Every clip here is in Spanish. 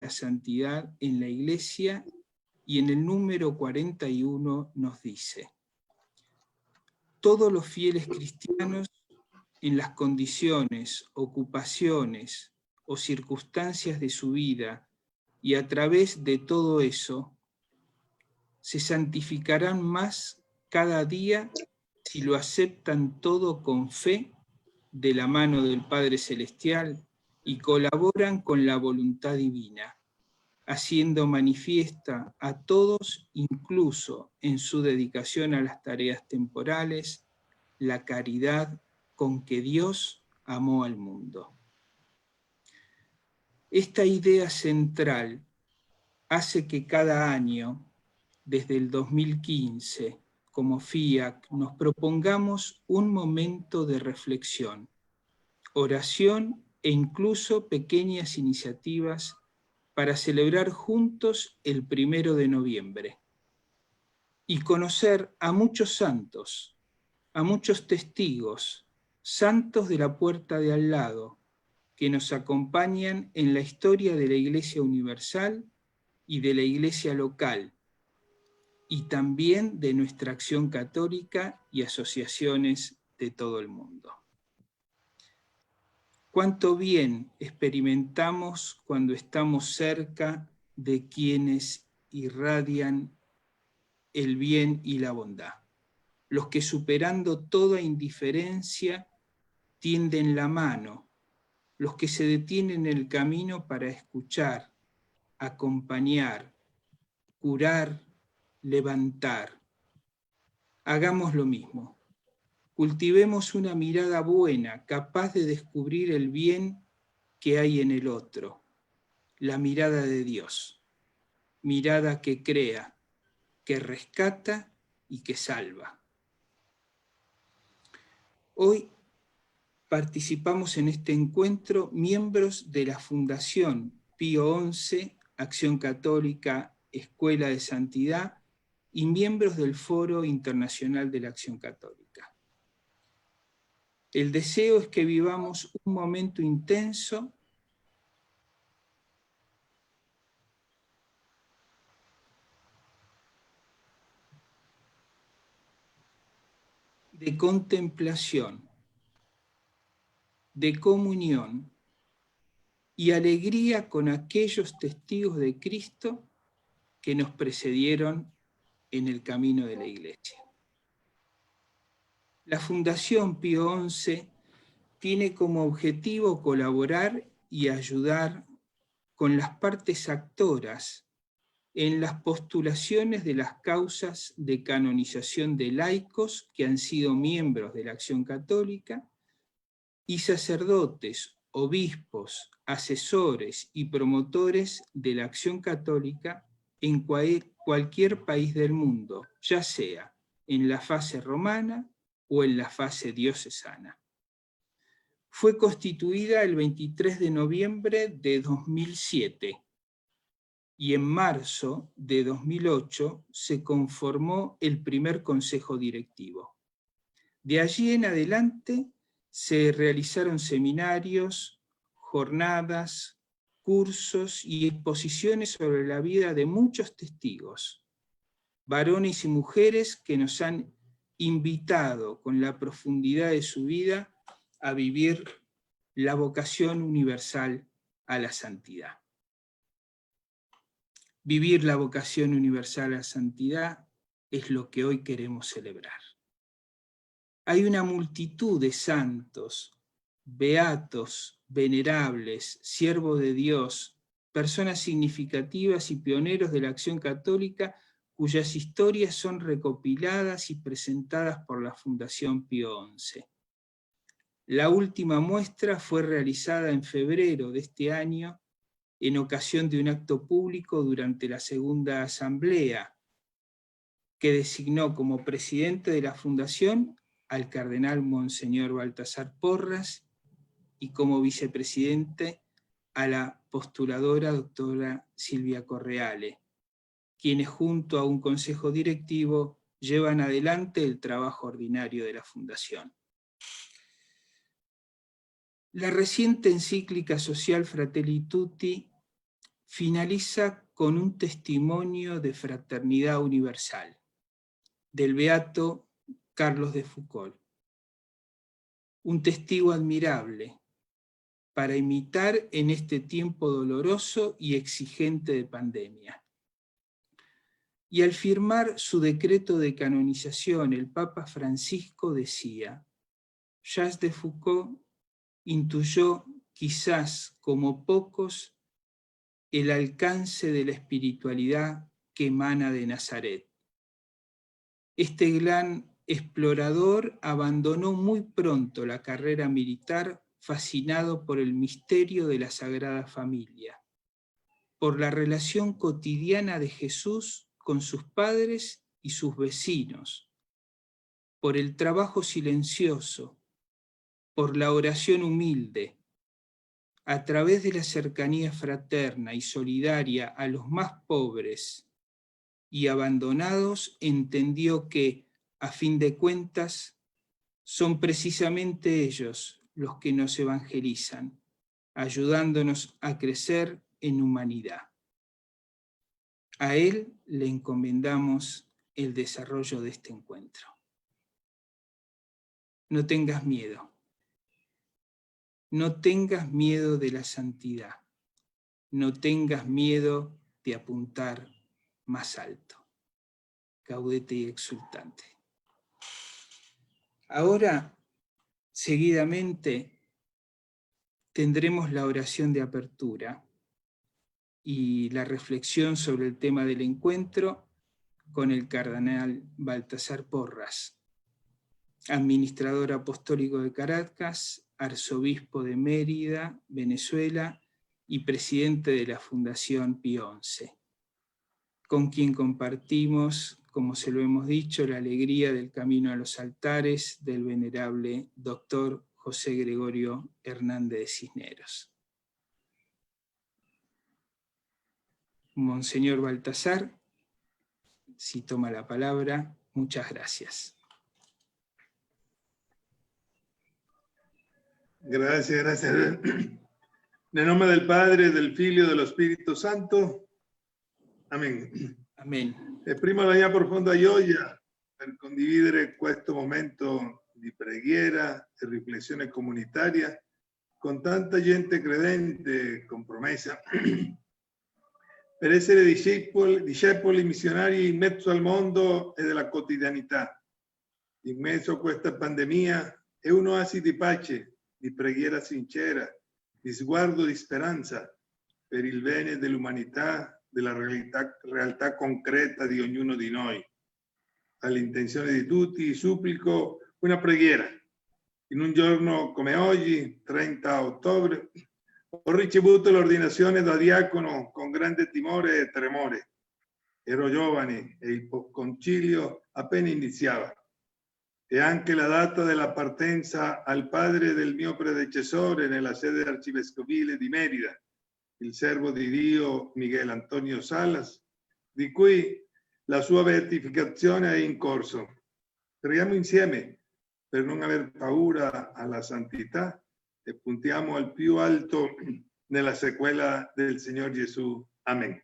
la santidad en la Iglesia, y en el número 41 nos dice: todos los fieles cristianos, en las condiciones, ocupaciones o circunstancias de su vida, y a través de todo eso, se santificarán más cada día si lo aceptan todo con fe de la mano del Padre Celestial y colaboran con la voluntad divina, haciendo manifiesta a todos, incluso en su dedicación a las tareas temporales, la caridad con que Dios amó al mundo. Esta idea central hace que cada año, desde el 2015, como FIAC, nos propongamos un momento de reflexión, oración e incluso pequeñas iniciativas para celebrar juntos el 1 de noviembre y conocer a muchos santos, a muchos testigos, santos de la puerta de al lado, que nos acompañan en la historia de la Iglesia Universal y de la Iglesia local, y también de nuestra acción católica y asociaciones de todo el mundo. Cuánto bien experimentamos cuando estamos cerca de quienes irradian el bien y la bondad, los que superando toda indiferencia tienden la mano, los que se detienen en el camino para escuchar, acompañar, curar, levantar. Hagamos lo mismo. Cultivemos una mirada buena, capaz de descubrir el bien que hay en el otro, la mirada de Dios, mirada que crea, que rescata y que salva. Hoy participamos en este encuentro miembros de la Fundación Pío XI, Acción Católica, Escuela de Santidad, y miembros del Foro Internacional de la Acción Católica. El deseo es que vivamos un momento intenso de contemplación, de comunión y alegría con aquellos testigos de Cristo que nos precedieron en el camino de la Iglesia. La Fundación Pío XI tiene como objetivo colaborar y ayudar con las partes actoras en las postulaciones de las causas de canonización de laicos que han sido miembros de la Acción Católica y sacerdotes, obispos, asesores y promotores de la Acción Católica en cualquier país del mundo, ya sea en la fase romana o en la fase diocesana. Fue constituida el 23 de noviembre de 2007 y en marzo de 2008 se conformó el primer consejo directivo. De allí en adelante se realizaron seminarios, jornadas, cursos y exposiciones sobre la vida de muchos testigos, varones y mujeres que nos han invitado con la profundidad de su vida a vivir la vocación universal a la santidad. Vivir la vocación universal a la santidad es lo que hoy queremos celebrar. Hay una multitud de santos, beatos, venerables, siervos de Dios, personas significativas y pioneros de la Acción Católica cuyas historias son recopiladas y presentadas por la Fundación Pío XI. La última muestra fue realizada en febrero de este año en ocasión de un acto público durante la segunda asamblea, que designó como presidente de la Fundación al cardenal Monseñor Baltasar Porras y como vicepresidente a la postuladora doctora Silvia Correale, quienes junto a un consejo directivo llevan adelante el trabajo ordinario de la Fundación. La reciente encíclica social Fratelli Tutti finaliza con un testimonio de fraternidad universal del beato Carlos de Foucauld. Un testigo admirable para imitar en este tiempo doloroso y exigente de pandemia. Y al firmar su decreto de canonización, el Papa Francisco decía: Jacques de Foucauld intuyó, quizás como pocos, el alcance de la espiritualidad que emana de Nazaret. Este gran explorador abandonó muy pronto la carrera militar, fascinado por el misterio de la Sagrada Familia, por la relación cotidiana de Jesús con sus padres y sus vecinos, por el trabajo silencioso, por la oración humilde. A través de la cercanía fraterna y solidaria a los más pobres y abandonados, entendió que, a fin de cuentas, son precisamente ellos los que nos evangelizan, ayudándonos a crecer en humanidad. A él le encomendamos el desarrollo de este encuentro. No tengas miedo. No tengas miedo de la santidad. No tengas miedo de apuntar más alto. Gaudete y exultante. Ahora, seguidamente, tendremos la oración de apertura y la reflexión sobre el tema del encuentro con el cardenal Baltasar Porras, administrador apostólico de Caracas, arzobispo de Mérida, Venezuela, y presidente de la Fundación Pío XI, con quien compartimos, como se lo hemos dicho, la alegría del camino a los altares del venerable doctor José Gregorio Hernández de Cisneros. Monseñor Baltasar, si toma la palabra, muchas gracias. Gracias, gracias. Nel nome del Padre, del Figlio e dello Spirito Santo. Amen. Amen. Esprimo la mia profonda gioia per condividere questo momento di preghiera e riflessione comunitaria con tanta gente credente, compromessa, per essere discepoli missionari in mezzo al mondo e della quotidianità. In mezzo a questa pandemia è un'oasi di pace, di preghiera sincera, di sguardo di speranza per il bene dell'umanità, della realtà concreta di ognuno di noi. All'intenzione di tutti supplico una preghiera. In un giorno come oggi, 30 ottobre, ho ricevuto l'ordinazione da diacono con grande timore e tremore. Ero giovane e il concilio appena iniziava. E anche la data della partenza al padre del mio predecessore nella sede arcivescovile di Merida, il servo di Dio Miguel Antonio Salas, di cui la sua beatificazione è in corso. Preghiamo insieme per non aver paura alla santità e puntiamo al più alto nella sequela del Signor Gesù. Amen.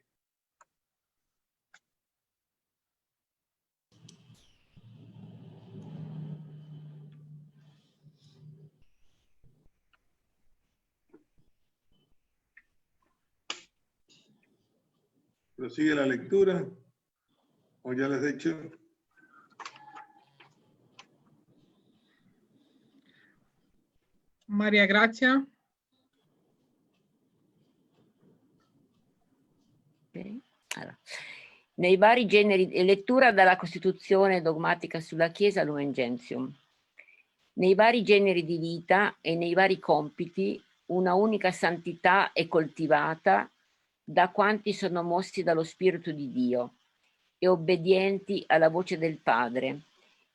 Prosigue la lectura, o ya les he hecho. Maria Grazia. Okay. Allora. Nei vari generi, lettura dalla Costituzione dogmatica sulla Chiesa Lumen Gentium. Nei vari generi di vita e nei vari compiti, una unica santità è coltivata da quanti sono mossi dallo Spirito di Dio e obbedienti alla voce del Padre,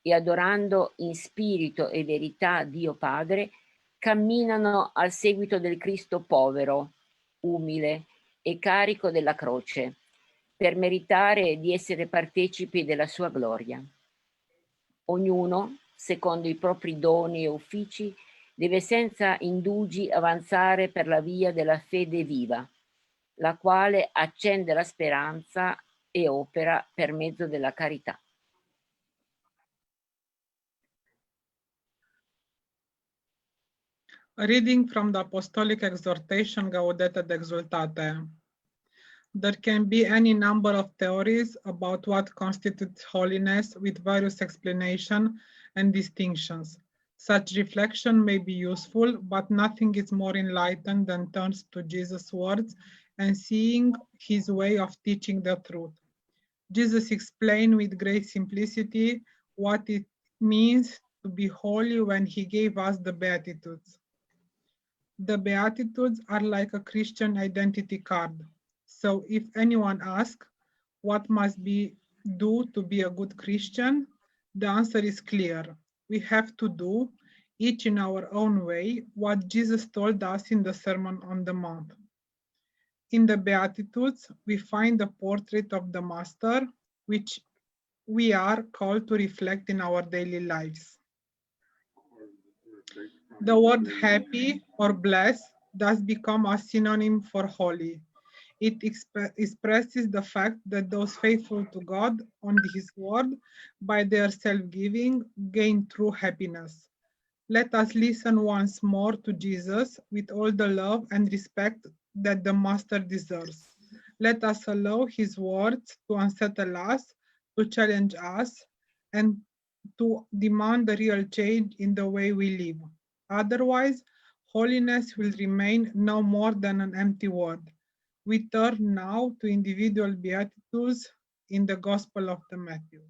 e adorando in spirito e verità Dio Padre, camminano al seguito del Cristo povero, umile e carico della croce, per meritare di essere partecipi della sua gloria. Ognuno, secondo i propri doni e uffici, deve senza indugi avanzare per la via della fede viva, la quale accende la speranza e opera per mezzo della carità. A reading from the Apostolic Exhortation Gaudete et Exsultate. There can be any number of theories about what constitutes holiness with various explanations and distinctions. Such reflection may be useful, but nothing is more enlightened than turns to Jesus' words and seeing his way of teaching the truth. Jesus explained with great simplicity what it means to be holy when he gave us the Beatitudes. The Beatitudes are like a Christian identity card. So if anyone asks, what must be do to be a good Christian? The answer is clear. We have to do, each in our own way, what Jesus told us in the Sermon on the Mount. In the Beatitudes, we find the portrait of the Master, which we are called to reflect in our daily lives. The word happy or blessed thus become a synonym for holy. It expresses the fact that those faithful to God and his word by their self-giving gain true happiness. Let us listen once more to Jesus with all the love and respect that the Master deserves. Let us allow his words to unsettle us, to challenge us, and to demand a real change in the way we live. Otherwise, holiness will remain no more than an empty word. We turn now to individual beatitudes in the Gospel of the Matthew.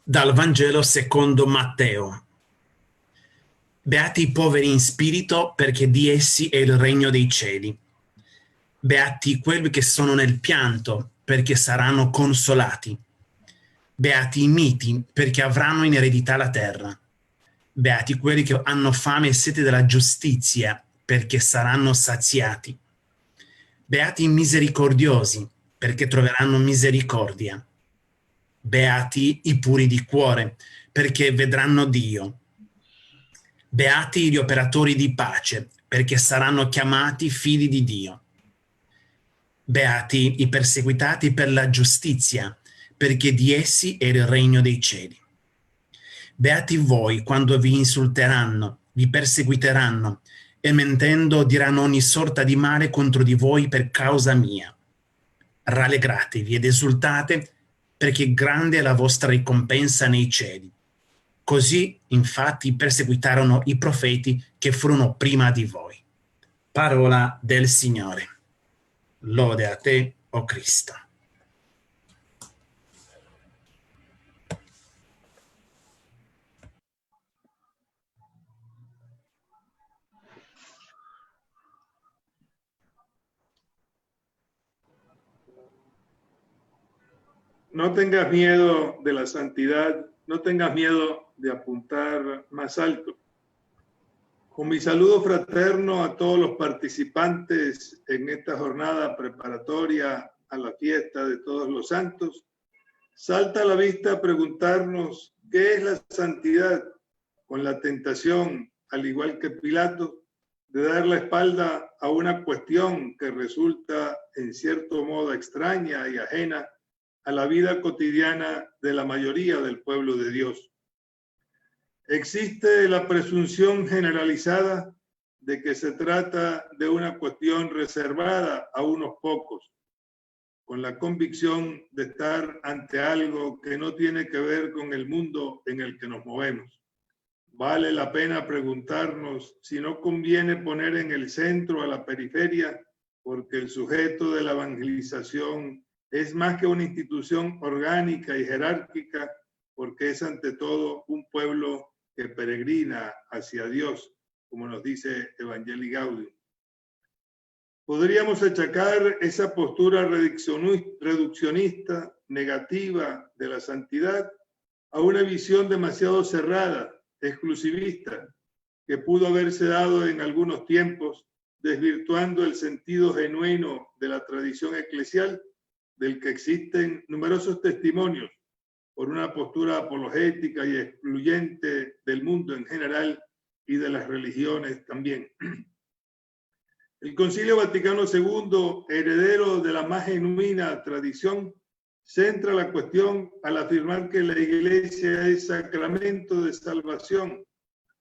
Dal Vangelo secondo Matteo. Beati i poveri in spirito, perché di essi è il regno dei cieli. Beati quelli che sono nel pianto, perché saranno consolati. Beati i miti, perché avranno in eredità la terra. Beati quelli che hanno fame e sete della giustizia, perché saranno saziati. Beati i misericordiosi, perché troveranno misericordia. Beati i puri di cuore, perché vedranno Dio. Beati gli operatori di pace, perché saranno chiamati figli di Dio. Beati i perseguitati per la giustizia, perché di essi è il regno dei cieli. Beati voi quando vi insulteranno, vi perseguiteranno, e mentendo diranno ogni sorta di male contro di voi per causa mia. Rallegratevi ed esultate, perché grande è la vostra ricompensa nei cieli. Così, infatti, perseguitarono i profeti che furono prima di voi. Parola del Signore. Lode a te, o Cristo. No tengas miedo de la santidad, no tengas miedo de apuntar más alto. Con mi saludo fraterno a todos los participantes en esta jornada preparatoria a la fiesta de Todos los Santos, salta a la vista preguntarnos qué es la santidad, con la tentación, al igual que Pilato, de dar la espalda a una cuestión que resulta en cierto modo extraña y ajena a la vida cotidiana de la mayoría del pueblo de Dios. Existe la presunción generalizada de que se trata de una cuestión reservada a unos pocos, con la convicción de estar ante algo que no tiene que ver con el mundo en el que nos movemos. Vale la pena preguntarnos si no conviene poner en el centro a la periferia, porque el sujeto de la evangelización es más que una institución orgánica y jerárquica, porque es ante todo un pueblo que peregrina hacia Dios, como nos dice Evangelii Gaudium. Podríamos achacar esa postura reduccionista, negativa de la santidad, a una visión demasiado cerrada, exclusivista, que pudo haberse dado en algunos tiempos, desvirtuando el sentido genuino de la tradición eclesial, del que existen numerosos testimonios por una postura apologética y excluyente del mundo en general y de las religiones también. El Concilio Vaticano II, heredero de la más genuina tradición, centra la cuestión al afirmar que la Iglesia es sacramento de salvación,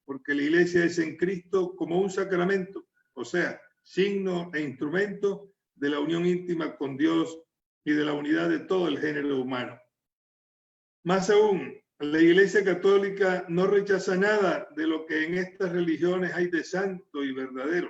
porque la Iglesia es en Cristo como un sacramento, o sea, signo e instrumento de la unión íntima con Dios y de la unidad de todo el género humano. Más aún, la Iglesia Católica no rechaza nada de lo que en estas religiones hay de santo y verdadero.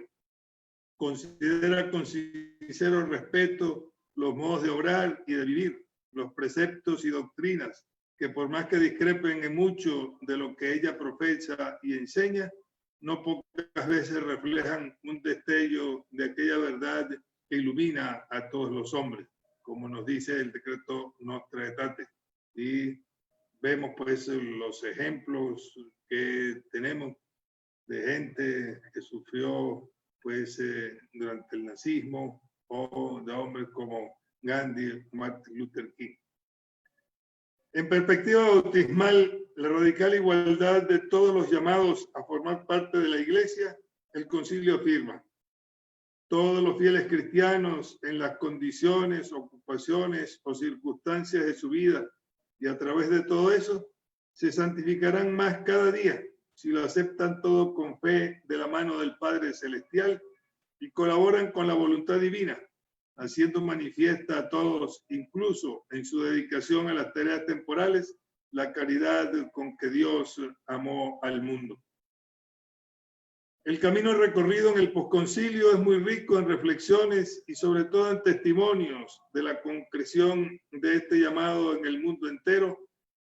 Considera con sincero respeto los modos de obrar y de vivir, los preceptos y doctrinas, que por más que discrepen en mucho de lo que ella profesa y enseña, no pocas veces reflejan un destello de aquella verdad que ilumina a todos los hombres, como nos dice el decreto Nostra Aetate. Y vemos pues los ejemplos que tenemos de gente que sufrió pues durante el nazismo, o de hombres como Gandhi, Martin Luther King. En perspectiva bautismal, la radical igualdad de todos los llamados a formar parte de la Iglesia, el Concilio afirma: todos los fieles cristianos en las condiciones, ocupaciones o circunstancias de su vida y a través de todo eso, se santificarán más cada día si lo aceptan todo con fe de la mano del Padre Celestial y colaboran con la voluntad divina, haciendo manifiesta a todos, incluso en su dedicación a las tareas temporales, la caridad con que Dios amó al mundo. El camino recorrido en el posconcilio es muy rico en reflexiones y sobre todo en testimonios de la concreción de este llamado en el mundo entero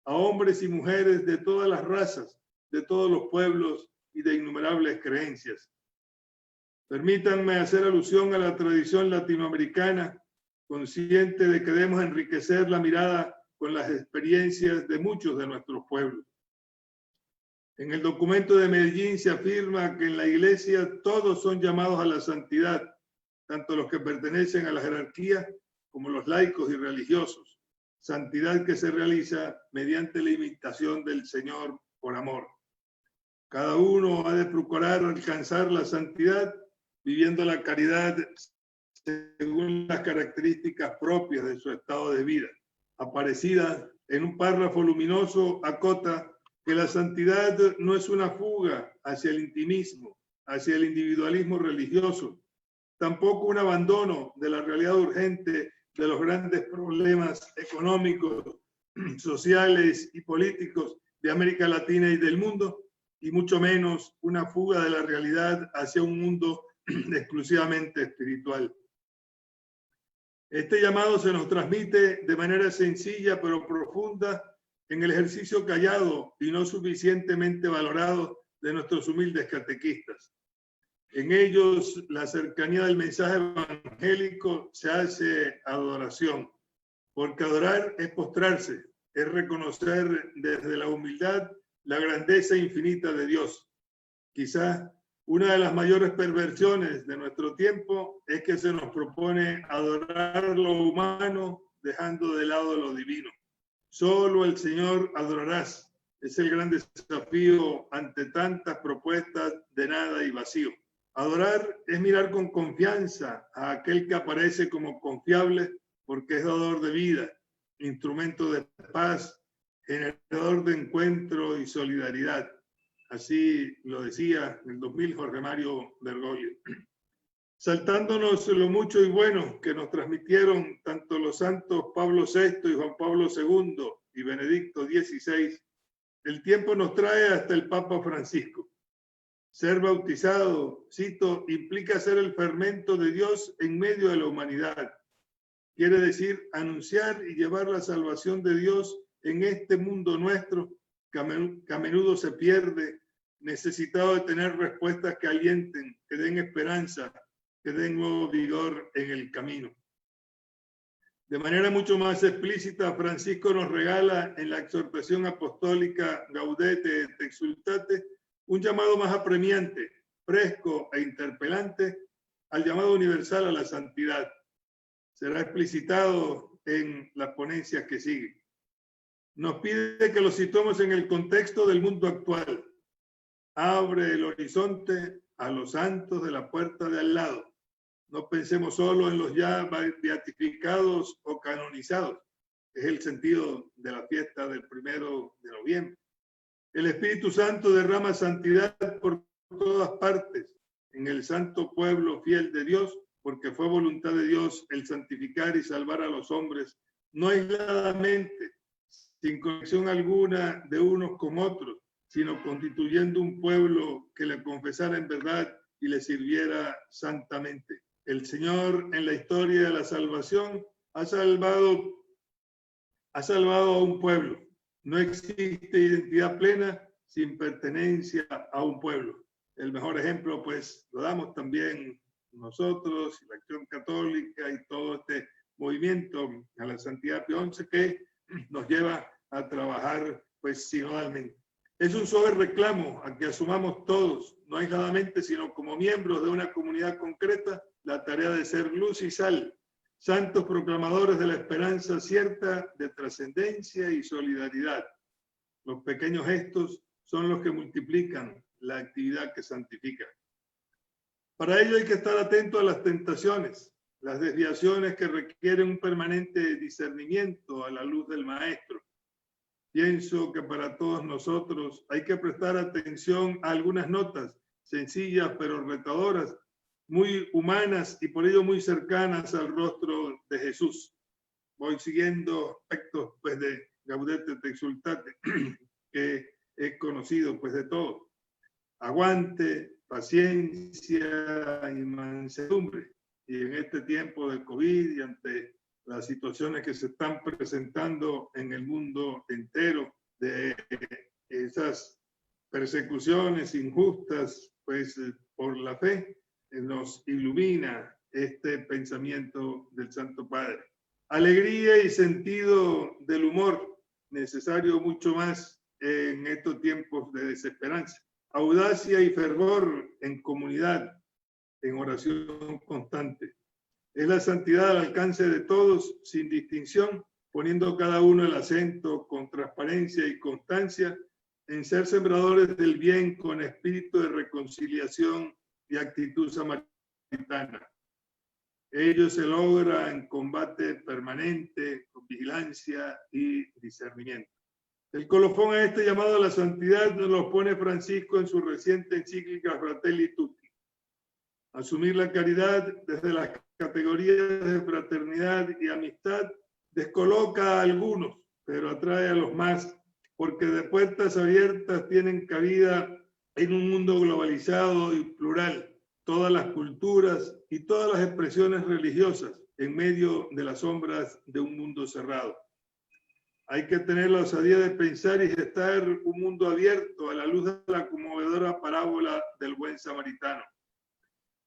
a hombres y mujeres de todas las razas, de todos los pueblos y de innumerables creencias. Permítanme hacer alusión a la tradición latinoamericana, consciente de que debemos enriquecer la mirada con las experiencias de muchos de nuestros pueblos. En el documento de Medellín se afirma que en la Iglesia todos son llamados a la santidad, tanto los que pertenecen a la jerarquía como los laicos y religiosos, santidad que se realiza mediante la imitación del Señor por amor. Cada uno ha de procurar alcanzar la santidad viviendo la caridad según las características propias de su estado de vida. Aparecida en un párrafo luminoso acota que la santidad no es una fuga hacia el intimismo, hacia el individualismo religioso, tampoco un abandono de la realidad urgente de los grandes problemas económicos, sociales y políticos de América Latina y del mundo, y mucho menos una fuga de la realidad hacia un mundo exclusivamente espiritual. Este llamado se nos transmite de manera sencilla pero profunda en el ejercicio callado y no suficientemente valorado de nuestros humildes catequistas. En ellos, la cercanía del mensaje evangélico se hace adoración, porque adorar es postrarse, es reconocer desde la humildad la grandeza infinita de Dios. Quizás una de las mayores perversiones de nuestro tiempo es que se nos propone adorar lo humano dejando de lado lo divino. Solo el Señor adorarás. Es el gran desafío ante tantas propuestas de nada y vacío. Adorar es mirar con confianza a aquel que aparece como confiable porque es dador de vida, instrumento de paz, generador de encuentro y solidaridad. Así lo decía en el 2000 Jorge Mario Bergoglio. Saltándonos lo mucho y bueno que nos transmitieron tanto los santos Pablo VI y Juan Pablo II y Benedicto XVI, el tiempo nos trae hasta el Papa Francisco. Ser bautizado, cito, implica ser el fermento de Dios en medio de la humanidad. Quiere decir anunciar y llevar la salvación de Dios en este mundo nuestro que a menudo se pierde, necesitado de tener respuestas que alienten, que den esperanza, que den nuevo vigor en el camino. De manera mucho más explícita, Francisco nos regala en la exhortación apostólica Gaudete et Exsultate un llamado más apremiante, fresco e interpelante al llamado universal a la santidad. Será explicitado en las ponencias que siguen. Nos pide que lo situemos en el contexto del mundo actual. abre el horizonte a los santos de la puerta de al lado. No pensemos solo en los ya beatificados o canonizados. Es el sentido de la fiesta del 1 de noviembre. El Espíritu Santo derrama santidad por todas partes en el santo pueblo fiel de Dios, porque fue voluntad de Dios el santificar y salvar a los hombres, no aisladamente, sin conexión alguna de unos con otros, sino constituyendo un pueblo que le confesara en verdad y le sirviera santamente. El Señor en la historia de la salvación ha salvado a un pueblo. No existe identidad plena sin pertenencia a un pueblo. El mejor ejemplo, pues, lo damos también nosotros, la Acción Católica y todo este movimiento a la Santidad Pío XI que nos lleva a trabajar, pues, sinodalmente. Es un suave reclamo a que asumamos todos, no aisladamente, sino como miembros de una comunidad concreta, la tarea de ser luz y sal, santos proclamadores de la esperanza cierta de trascendencia y solidaridad. Los pequeños gestos son los que multiplican la actividad que santifica. Para ello hay que estar atento a las tentaciones, las desviaciones que requieren un permanente discernimiento a la luz del Maestro. Pienso que para todos nosotros hay que prestar atención a algunas notas sencillas pero retadoras, muy humanas y por ello muy cercanas al rostro de Jesús. Voy siguiendo aspectos, pues, de Gaudete et Exsultate que es conocido, pues, de todo. Aguante, paciencia y mansedumbre. Y en este tiempo de COVID y ante las situaciones que se están presentando en el mundo entero, de esas persecuciones injustas, pues, por la fe, nos ilumina este pensamiento del Santo Padre. Alegría y sentido del humor, necesario mucho más en estos tiempos de desesperanza. Audacia y fervor en comunidad, en oración constante. Es la santidad al alcance de todos, sin distinción, poniendo cada uno el acento con transparencia y constancia en ser sembradores del bien con espíritu de reconciliación y actitud samaritana. Ello se logra en combate permanente, con vigilancia y discernimiento. El colofón a este llamado a la santidad nos lo pone Francisco en su reciente encíclica Fratelli Tutti. Asumir la caridad desde las categorías de fraternidad y amistad descoloca a algunos, pero atrae a los más, porque de puertas abiertas tienen cabida en un mundo globalizado y plural, todas las culturas y todas las expresiones religiosas en medio de las sombras de un mundo cerrado. Hay que tener la osadía de pensar y gestar un mundo abierto a la luz de la conmovedora parábola del buen samaritano.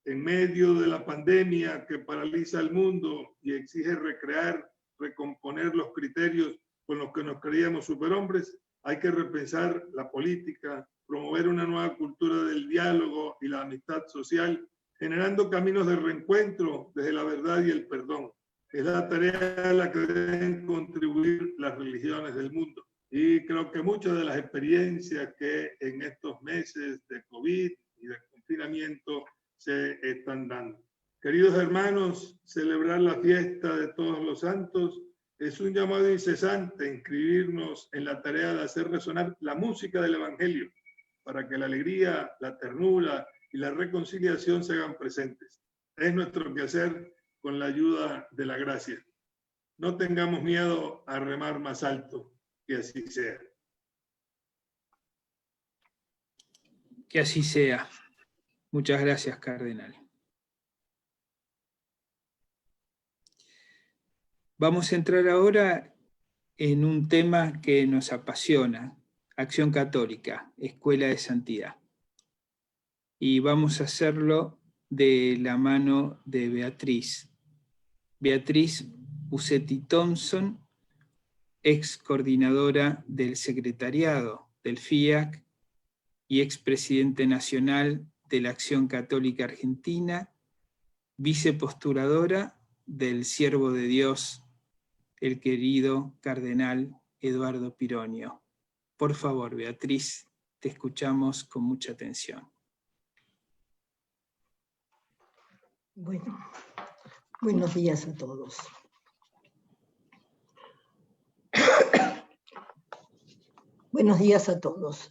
En medio de la pandemia que paraliza el mundo y exige recrear, recomponer los criterios con los que nos creíamos superhombres, hay que repensar la política, promover una nueva cultura del diálogo y la amistad social, generando caminos de reencuentro desde la verdad y el perdón. Es la tarea a la que deben contribuir las religiones del mundo. Y creo que muchas de las experiencias que en estos meses de COVID y de confinamiento se están dando. Queridos hermanos, celebrar la fiesta de todos los santos es un llamado incesante a inscribirnos en la tarea de hacer resonar la música del Evangelio para que la alegría, la ternura y la reconciliación se hagan presentes. Es nuestro quehacer con la ayuda de la gracia. No tengamos miedo a remar más alto, que así sea. Que así sea. Muchas gracias, Cardenal. Vamos a entrar ahora en un tema que nos apasiona, Acción Católica, Escuela de Santidad. Y vamos a hacerlo de la mano de Beatriz. Beatriz Usetti Thompson, ex coordinadora del secretariado del FIAC y expresidente nacional de la Acción Católica Argentina, vicepostuladora del Siervo de Dios, el querido cardenal Eduardo Pironio. Por favor, Beatriz, te escuchamos con mucha atención. Bueno, buenos días a todos. Buenos días a todos.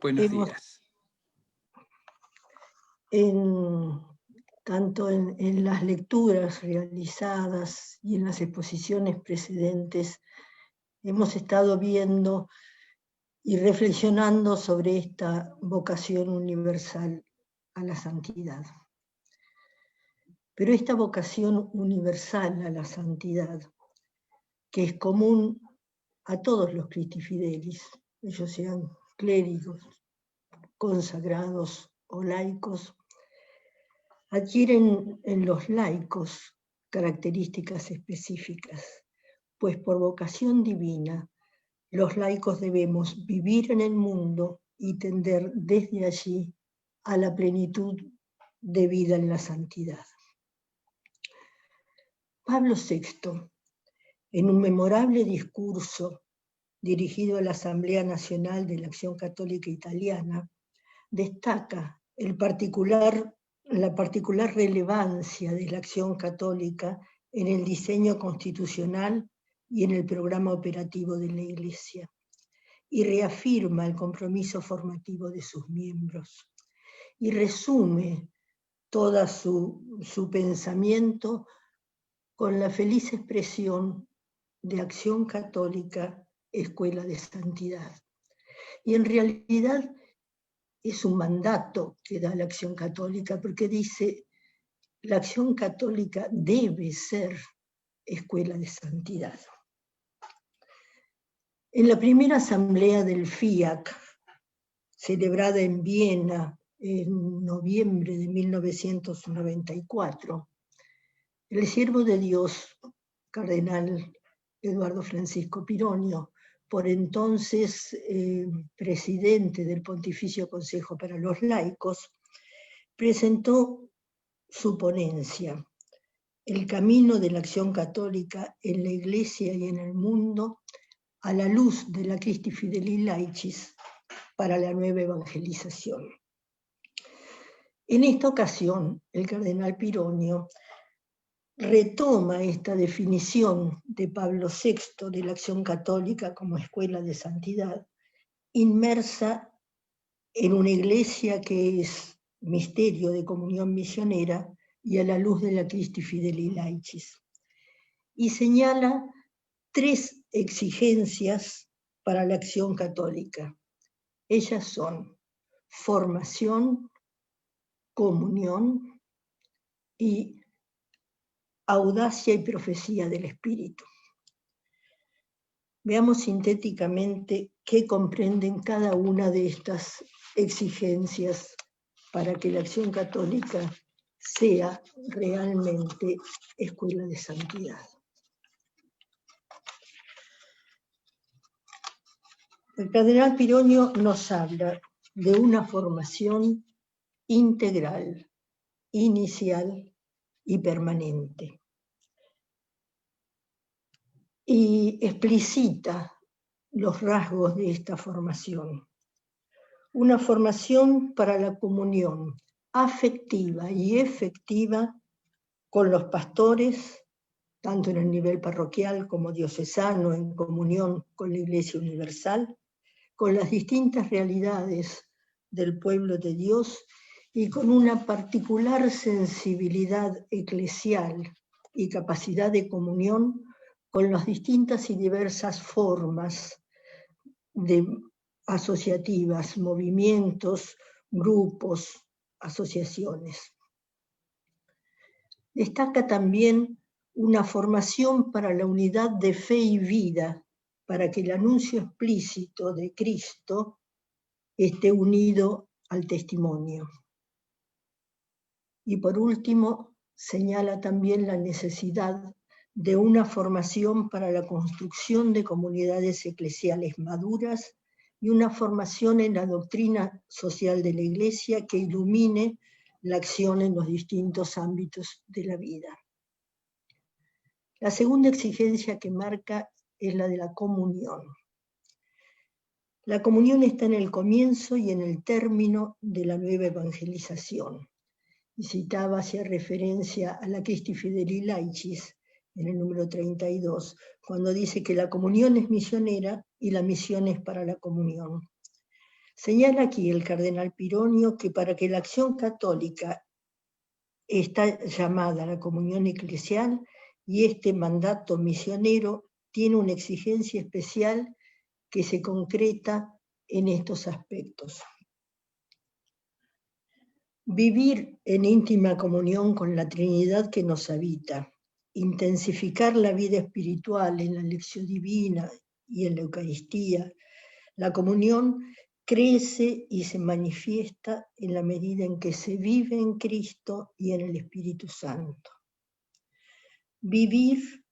Buenos días. Tanto en las lecturas realizadas y en las exposiciones precedentes, hemos estado viendo y reflexionando sobre esta vocación universal a la santidad. Pero esta vocación universal a la santidad, que es común a todos los Christi Fidelis, ellos sean clérigos, consagrados o laicos, adquieren en los laicos características específicas, pues por vocación divina, los laicos debemos vivir en el mundo y tender desde allí a la plenitud de vida en la santidad. Pablo VI, en un memorable discurso dirigido a la Asamblea Nacional de la Acción Católica Italiana, destaca la particular relevancia de la acción católica en el diseño constitucional y en el programa operativo de la Iglesia, y reafirma el compromiso formativo de sus miembros, y resume todo su pensamiento con la feliz expresión de Acción Católica, Escuela de Santidad. Y en realidad es un mandato que da la Acción Católica, porque dice, la Acción Católica debe ser Escuela de Santidad. En la primera asamblea del FIAC, celebrada en Viena en noviembre de 1994, el siervo de Dios, cardenal Eduardo Francisco Pironio, por entonces presidente del Pontificio Consejo para los Laicos, presentó su ponencia, El camino de la acción católica en la Iglesia y en el mundo, a la luz de la Christi Fidelis Laicis para la nueva evangelización. En esta ocasión, el cardenal Pironio retoma esta definición de Pablo VI de la acción católica como escuela de santidad, inmersa en una iglesia que es misterio de comunión misionera y a la luz de la Christi Fidelis Laicis. Y señala 3 exigencias para la acción católica. Ellas son formación, comunión y audacia y profecía del Espíritu. Veamos sintéticamente qué comprenden cada una de estas exigencias para que la acción católica sea realmente escuela de santidad. El cardenal Pironio nos habla de una formación integral, inicial y permanente. Y explicita los rasgos de esta formación. Una formación para la comunión afectiva y efectiva con los pastores, tanto en el nivel parroquial como diocesano, en comunión con la Iglesia Universal, con las distintas realidades del pueblo de Dios y con una particular sensibilidad eclesial y capacidad de comunión con las distintas y diversas formas asociativas, movimientos, grupos, asociaciones. Destaca también una formación para la unidad de fe y vida, para que el anuncio explícito de Cristo esté unido al testimonio. Y por último, señala también la necesidad de una formación para la construcción de comunidades eclesiales maduras y una formación en la doctrina social de la Iglesia que ilumine la acción en los distintos ámbitos de la vida. La segunda exigencia que marca es la de la comunión. La comunión está en el comienzo y en el término de la nueva evangelización. Y citaba, hacía referencia a la Christi Fideli Laicis, en el número 32, cuando dice que la comunión es misionera y la misión es para la comunión. Señala aquí el cardenal Pironio que para que la acción católica está llamada a la comunión eclesial y este mandato misionero tiene una exigencia especial que se concreta en estos aspectos. Vivir en íntima comunión con la Trinidad que nos habita, intensificar la vida espiritual en la lección divina y en la Eucaristía. La comunión crece y se manifiesta en la medida en que se vive en Cristo y en el Espíritu Santo. Vivir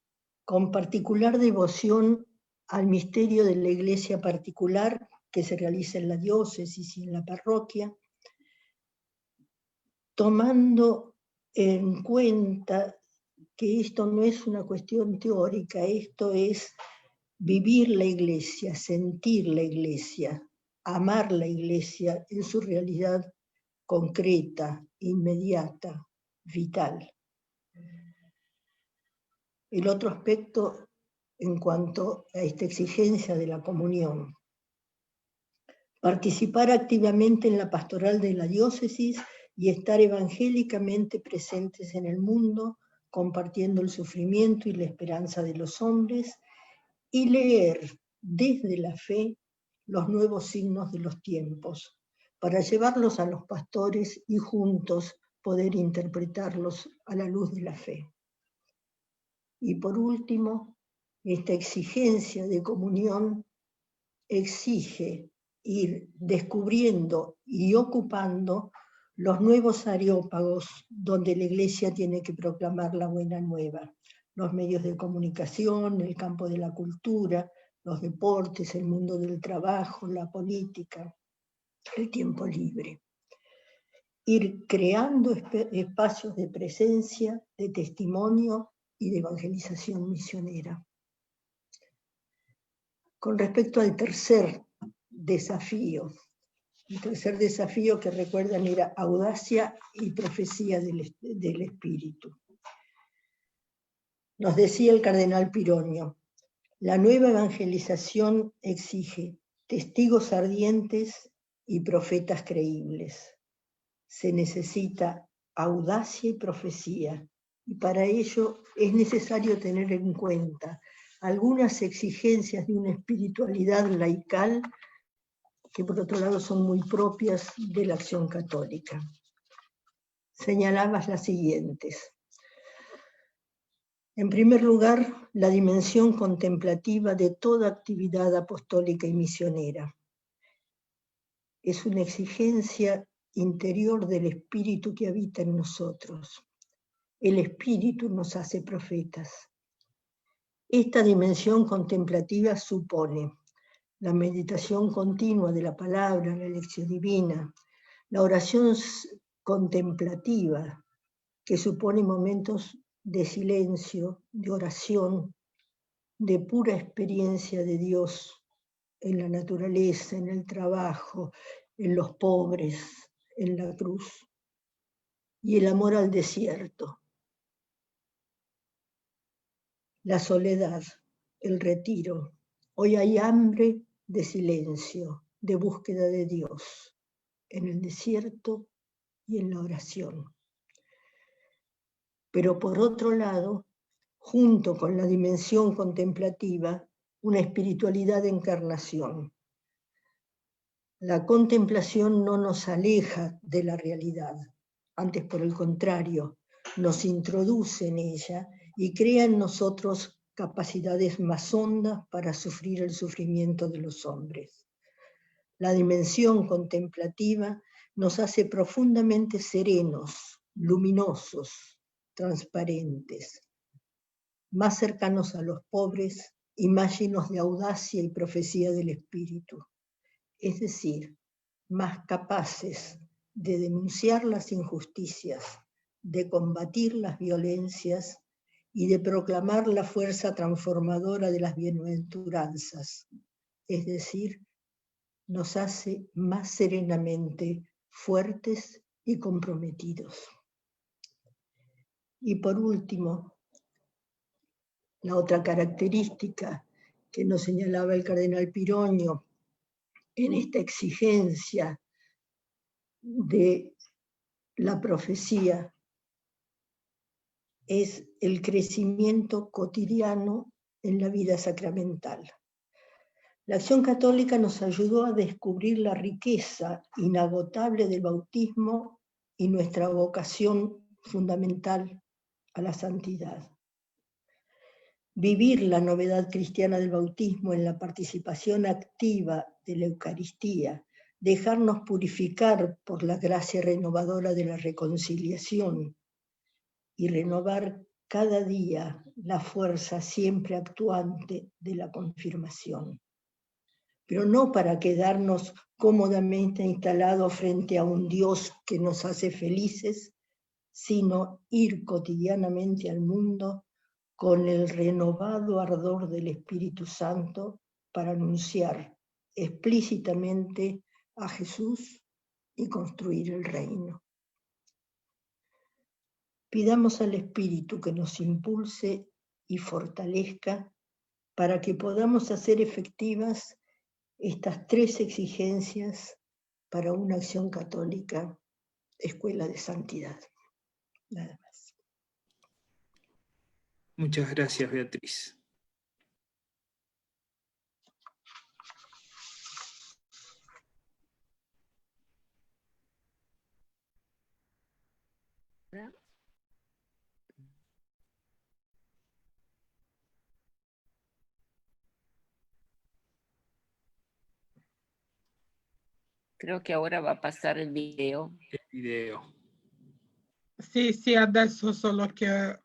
con particular devoción al misterio de la iglesia particular que se realiza en la diócesis y en la parroquia, tomando en cuenta que esto no es una cuestión teórica, esto es vivir la iglesia, sentir la iglesia, amar la iglesia en su realidad concreta, inmediata, vital. El otro aspecto en cuanto a esta exigencia de la comunión. Participar activamente en la pastoral de la diócesis y estar evangélicamente presentes en el mundo, compartiendo el sufrimiento y la esperanza de los hombres, y leer desde la fe los nuevos signos de los tiempos, para llevarlos a los pastores y juntos poder interpretarlos a la luz de la fe. Y por último, esta exigencia de comunión exige ir descubriendo y ocupando los nuevos areópagos donde la Iglesia tiene que proclamar la buena nueva, los medios de comunicación, el campo de la cultura, los deportes, el mundo del trabajo, la política, el tiempo libre. Ir creando espacios de presencia, de testimonio y de evangelización misionera. Con respecto al tercer desafío, el tercer desafío que recuerdan era audacia y profecía del Espíritu. Nos decía el cardenal Pironio, la nueva evangelización exige testigos ardientes y profetas creíbles. Se necesita audacia y profecía, y para ello es necesario tener en cuenta algunas exigencias de una espiritualidad laical que por otro lado son muy propias de la acción católica. Señalabas las siguientes. En primer lugar, la dimensión contemplativa de toda actividad apostólica y misionera. Es una exigencia interior del espíritu que habita en nosotros. El espíritu nos hace profetas. Esta dimensión contemplativa supone la meditación continua de la palabra, la lección divina, la oración contemplativa, que supone momentos de silencio, de oración, de pura experiencia de Dios en la naturaleza, en el trabajo, en los pobres, en la cruz, y el amor al desierto, la soledad, el retiro. Hoy hay hambre de silencio, de búsqueda de Dios, en el desierto y en la oración. Pero por otro lado, junto con la dimensión contemplativa, una espiritualidad de encarnación. La contemplación no nos aleja de la realidad, antes por el contrario, nos introduce en ella y crea en nosotros capacidades más hondas para sufrir el sufrimiento de los hombres. La dimensión contemplativa nos hace profundamente serenos, luminosos, transparentes, más cercanos a los pobres y más llenos de audacia y profecía del Espíritu, es decir, más capaces de denunciar las injusticias, de combatir las violencias y de proclamar la fuerza transformadora de las bienaventuranzas, es decir, nos hace más serenamente fuertes y comprometidos. Y por último, la otra característica que nos señalaba el cardenal Pironio en esta exigencia de la profecía es el crecimiento cotidiano en la vida sacramental. La acción católica nos ayudó a descubrir la riqueza inagotable del bautismo y nuestra vocación fundamental a la santidad. Vivir la novedad cristiana del bautismo en la participación activa de la Eucaristía, dejarnos purificar por la gracia renovadora de la reconciliación y renovar cada día la fuerza siempre actuante de la confirmación. Pero no para quedarnos cómodamente instalados frente a un Dios que nos hace felices, sino ir cotidianamente al mundo con el renovado ardor del Espíritu Santo para anunciar explícitamente a Jesús y construir el reino. Pidamos al Espíritu que nos impulse y fortalezca para que podamos hacer efectivas estas tres exigencias para una acción católica, escuela de santidad. Nada más. Muchas gracias, Beatriz. Creo che ora va a passare il video. El video. Sì, adesso solo che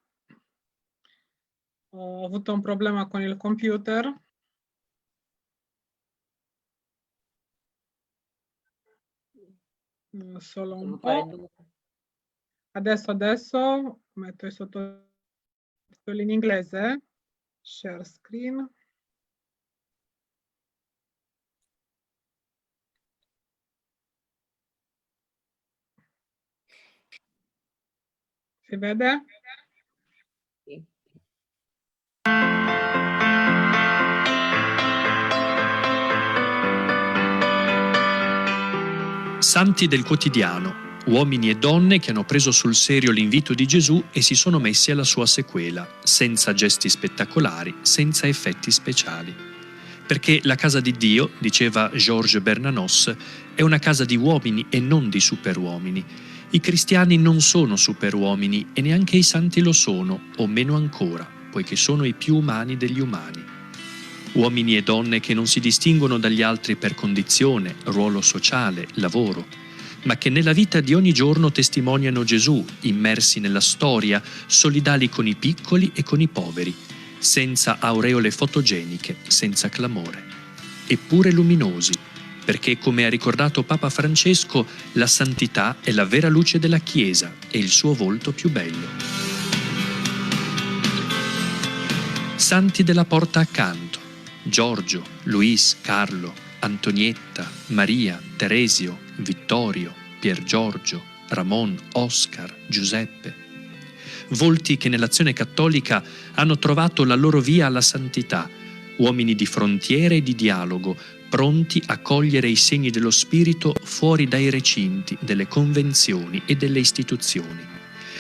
ho avuto un problema con il computer. Solo un po'. Adesso metto i sottotitoli in inglese. Share screen. Si vede? Sì. Santi del quotidiano, uomini e donne che hanno preso sul serio l'invito di Gesù e si sono messi alla sua sequela, senza gesti spettacolari, senza effetti speciali. Perché la casa di Dio, diceva Georges Bernanos, è una casa di uomini e non di superuomini. I cristiani non sono superuomini e neanche i santi lo sono, o meno ancora, poiché sono i più umani degli umani. Uomini e donne che non si distinguono dagli altri per condizione, ruolo sociale, lavoro, ma che nella vita di ogni giorno testimoniano Gesù, immersi nella storia, solidali con i piccoli e con i poveri, senza aureole fotogeniche, senza clamore, eppure luminosi, perché, come ha ricordato Papa Francesco, la santità è la vera luce della Chiesa e il suo volto più bello. Santi della porta accanto: Giorgio, Luis, Carlo, Antonietta, Maria, Teresio, Vittorio, Pier Giorgio, Ramon, Oscar, Giuseppe. Volti che nell'azione cattolica hanno trovato la loro via alla santità, uomini di frontiere e di dialogo, pronti a cogliere i segni dello Spirito fuori dai recinti delle convenzioni e delle istituzioni.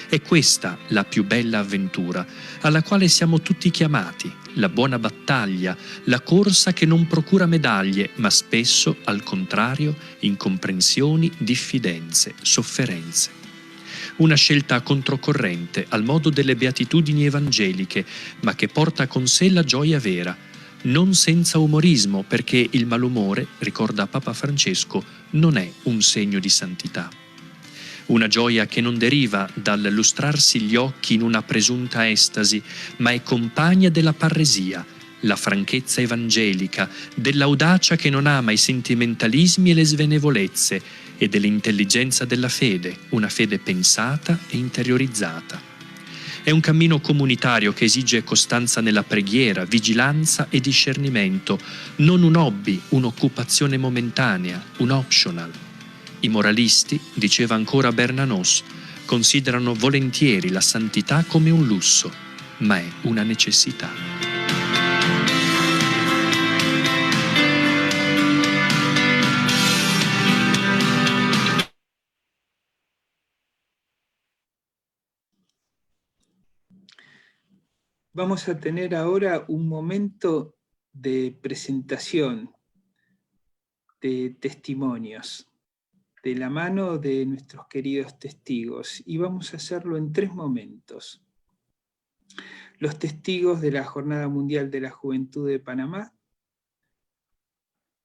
È questa la più bella avventura, alla quale siamo tutti chiamati, la buona battaglia, la corsa che non procura medaglie, ma spesso, al contrario, incomprensioni, diffidenze, sofferenze. Una scelta controcorrente, al modo delle beatitudini evangeliche, ma che porta con sé la gioia vera, non senza umorismo, perché il malumore, ricorda Papa Francesco, non è un segno di santità. Una gioia che non deriva dal lustrarsi gli occhi in una presunta estasi, ma è compagna della parresia, la franchezza evangelica, dell'audacia che non ama i sentimentalismi e le svenevolezze, e dell'intelligenza della fede, una fede pensata e interiorizzata. È un cammino comunitario che esige costanza nella preghiera, vigilanza e discernimento, non un hobby, un'occupazione momentanea, un optional. I moralisti, diceva ancora Bernanos, considerano volentieri la santità come un lusso, ma è una necessità. Vamos a tener ahora un momento de presentación de testimonios de la mano de nuestros queridos testigos, y vamos a hacerlo en 3 momentos. Los testigos de la Jornada Mundial de la Juventud de Panamá,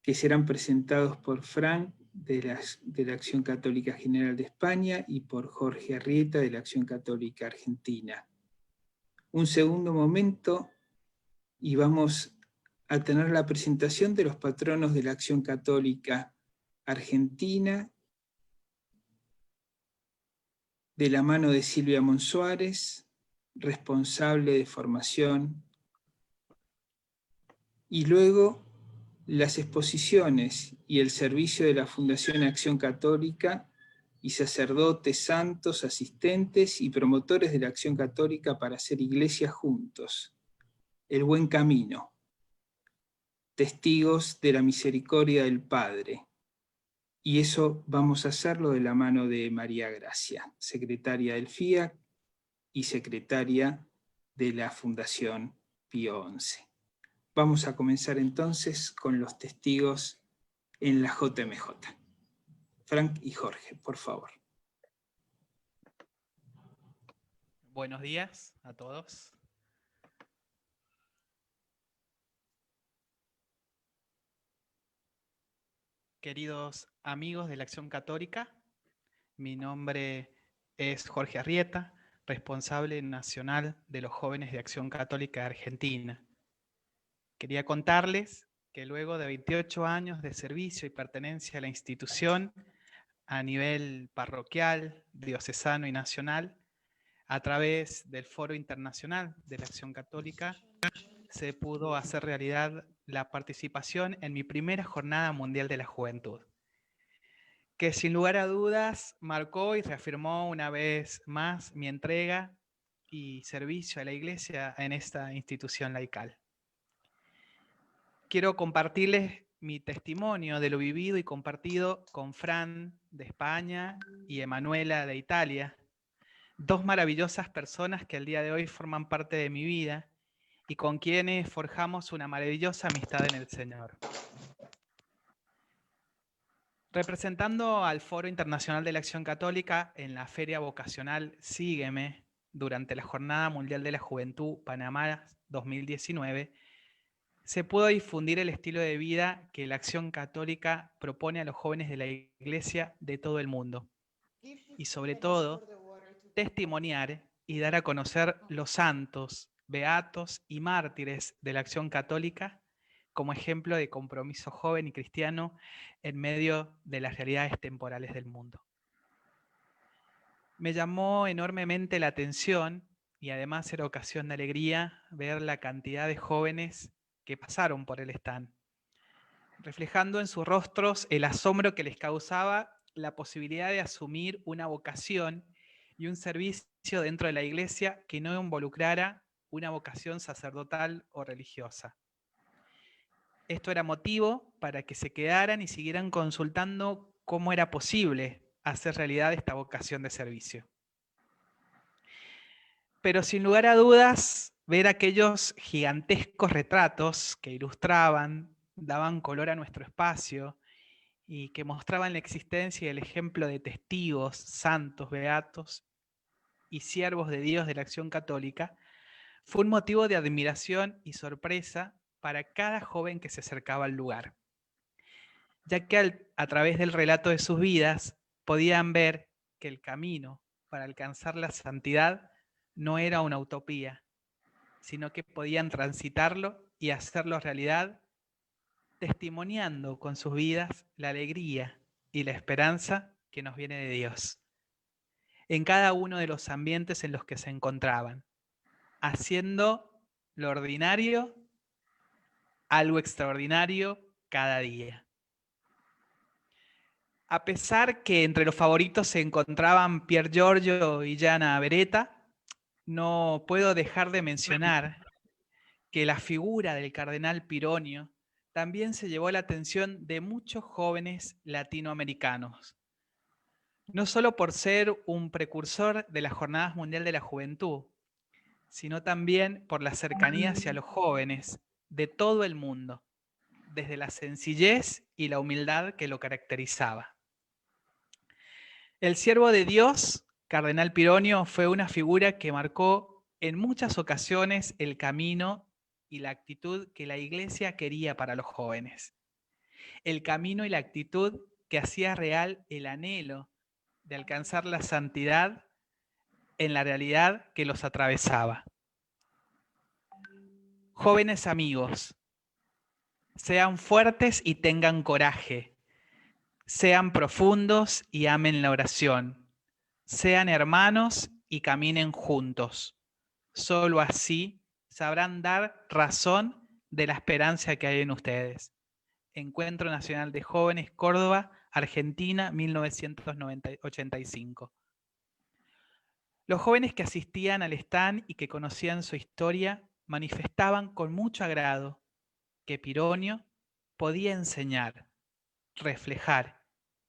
que serán presentados por Frank de la Acción Católica General de España y por Jorge Arrieta de la Acción Católica Argentina. Un segundo momento y vamos a tener la presentación de los patronos de la Acción Católica Argentina, de la mano de Silvia Monsuárez, responsable de formación, y luego las exposiciones y el servicio de la Fundación Acción Católica y sacerdotes, santos, asistentes y promotores de la Acción Católica para hacer iglesia juntos. El buen camino. Testigos de la misericordia del Padre. Y eso vamos a hacerlo de la mano de María Gracia, secretaria del FIAC y secretaria de la Fundación Pío XI. Vamos a comenzar entonces con los testigos en la JMJ. Frank y Jorge, por favor. Buenos días a todos. Queridos amigos de la Acción Católica, mi nombre es Jorge Arrieta, responsable nacional de los jóvenes de Acción Católica de Argentina. Quería contarles que luego de 28 años de servicio y pertenencia a la institución a nivel parroquial, diocesano y nacional, a través del Foro Internacional de la Acción Católica, se pudo hacer realidad la participación en mi primera Jornada Mundial de la Juventud, que sin lugar a dudas marcó y reafirmó una vez más mi entrega y servicio a la Iglesia en esta institución laical. Quiero compartirles mi testimonio de lo vivido y compartido con Fran de España y Emanuela de Italia, 2 maravillosas personas que al día de hoy forman parte de mi vida y con quienes forjamos una maravillosa amistad en el Señor. Representando al Foro Internacional de la Acción Católica en la Feria Vocacional Sígueme durante la Jornada Mundial de la Juventud Panamá 2019, se pudo difundir el estilo de vida que la Acción Católica propone a los jóvenes de la Iglesia de todo el mundo. Y sobre todo, testimoniar y dar a conocer los santos, beatos y mártires de la Acción Católica como ejemplo de compromiso joven y cristiano en medio de las realidades temporales del mundo. Me llamó enormemente la atención y además era ocasión de alegría ver la cantidad de jóvenes que pasaron por el stand, reflejando en sus rostros el asombro que les causaba la posibilidad de asumir una vocación y un servicio dentro de la iglesia que no involucrara una vocación sacerdotal o religiosa. Esto era motivo para que se quedaran y siguieran consultando cómo era posible hacer realidad esta vocación de servicio. Pero sin lugar a dudas, ver aquellos gigantescos retratos que ilustraban, daban color a nuestro espacio y que mostraban la existencia y el ejemplo de testigos, santos, beatos y siervos de Dios de la Acción Católica, fue un motivo de admiración y sorpresa para cada joven que se acercaba al lugar, ya que a través del relato de sus vidas podían ver que el camino para alcanzar la santidad no era una utopía, sino que podían transitarlo y hacerlo realidad, testimoniando con sus vidas la alegría y la esperanza que nos viene de Dios. en cada uno de los ambientes en los que se encontraban, haciendo lo ordinario algo extraordinario cada día. A pesar que entre los favoritos se encontraban Pier Giorgio y Gianna Beretta, no puedo dejar de mencionar que la figura del cardenal Pironio también se llevó la atención de muchos jóvenes latinoamericanos, no solo por ser un precursor de las Jornadas Mundial de la Juventud, sino también por la cercanía hacia los jóvenes de todo el mundo, desde la sencillez y la humildad que lo caracterizaba. El siervo de Dios, Cardenal Pironio, fue una figura que marcó en muchas ocasiones el camino y la actitud que la Iglesia quería para los jóvenes. El camino y la actitud que hacía real el anhelo de alcanzar la santidad en la realidad que los atravesaba. Jóvenes amigos, sean fuertes y tengan coraje. Sean profundos y amen la oración. Sean hermanos y caminen juntos. Solo así sabrán dar razón de la esperanza que hay en ustedes. Encuentro Nacional de Jóvenes, Córdoba, Argentina, 1985. Los jóvenes que asistían al stand y que conocían su historia manifestaban con mucho agrado que Pironio podía enseñar, reflejar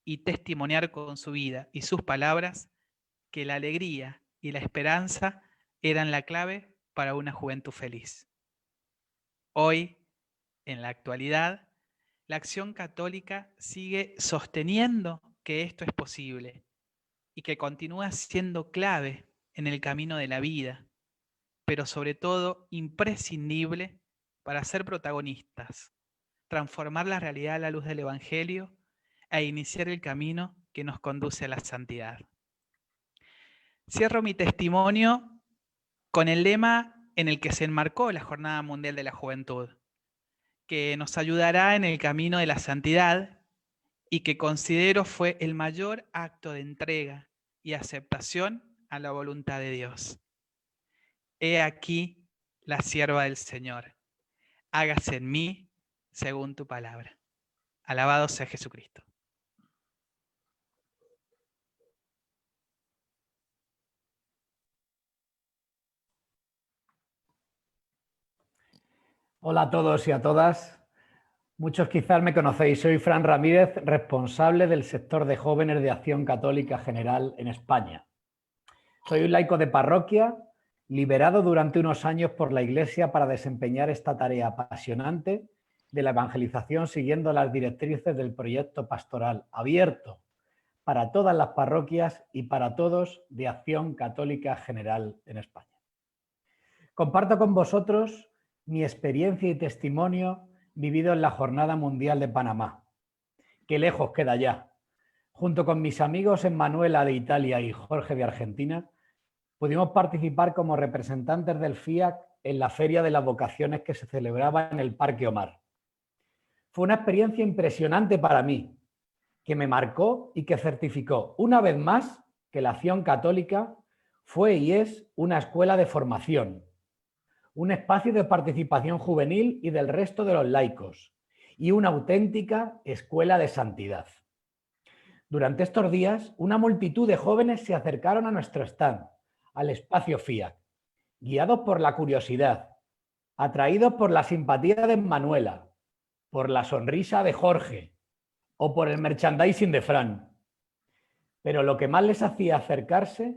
y testimoniar con su vida y sus palabras que la alegría y la esperanza eran la clave para una juventud feliz. Hoy, en la actualidad, la Acción Católica sigue sosteniendo que esto es posible y que continúa siendo clave en el camino de la vida, pero sobre todo imprescindible para ser protagonistas, transformar la realidad a la luz del Evangelio e iniciar el camino que nos conduce a la santidad. Cierro mi testimonio con el lema en el que se enmarcó la Jornada Mundial de la Juventud, que nos ayudará en el camino de la santidad y que considero fue el mayor acto de entrega y aceptación a la voluntad de Dios. He aquí la sierva del Señor. Hágase en mí según tu palabra. Alabado sea Jesucristo. Hola a todos y a todas. Muchos quizás me conocéis. Soy Fran Ramírez, responsable del sector de jóvenes de Acción Católica General en España. Soy un laico de parroquia, liberado durante unos años por la Iglesia para desempeñar esta tarea apasionante de la evangelización siguiendo las directrices del proyecto pastoral abierto para todas las parroquias y para todos de Acción Católica General en España. Comparto con vosotros mi experiencia y testimonio vivido en la Jornada Mundial de Panamá, que lejos queda ya. Junto con mis amigos Emmanuela de Italia y Jorge de Argentina, pudimos participar como representantes del FIAC en la Feria de las Vocaciones que se celebraba en el Parque Omar. Fue una experiencia impresionante para mí, que me marcó y que certificó una vez más que la Acción Católica fue y es una escuela de formación, un espacio de participación juvenil y del resto de los laicos, y una auténtica escuela de santidad. Durante estos días, una multitud de jóvenes se acercaron a nuestro stand, al espacio FIAC, guiados por la curiosidad, atraídos por la simpatía de Manuela, por la sonrisa de Jorge o por el merchandising de Fran. Pero lo que más les hacía acercarse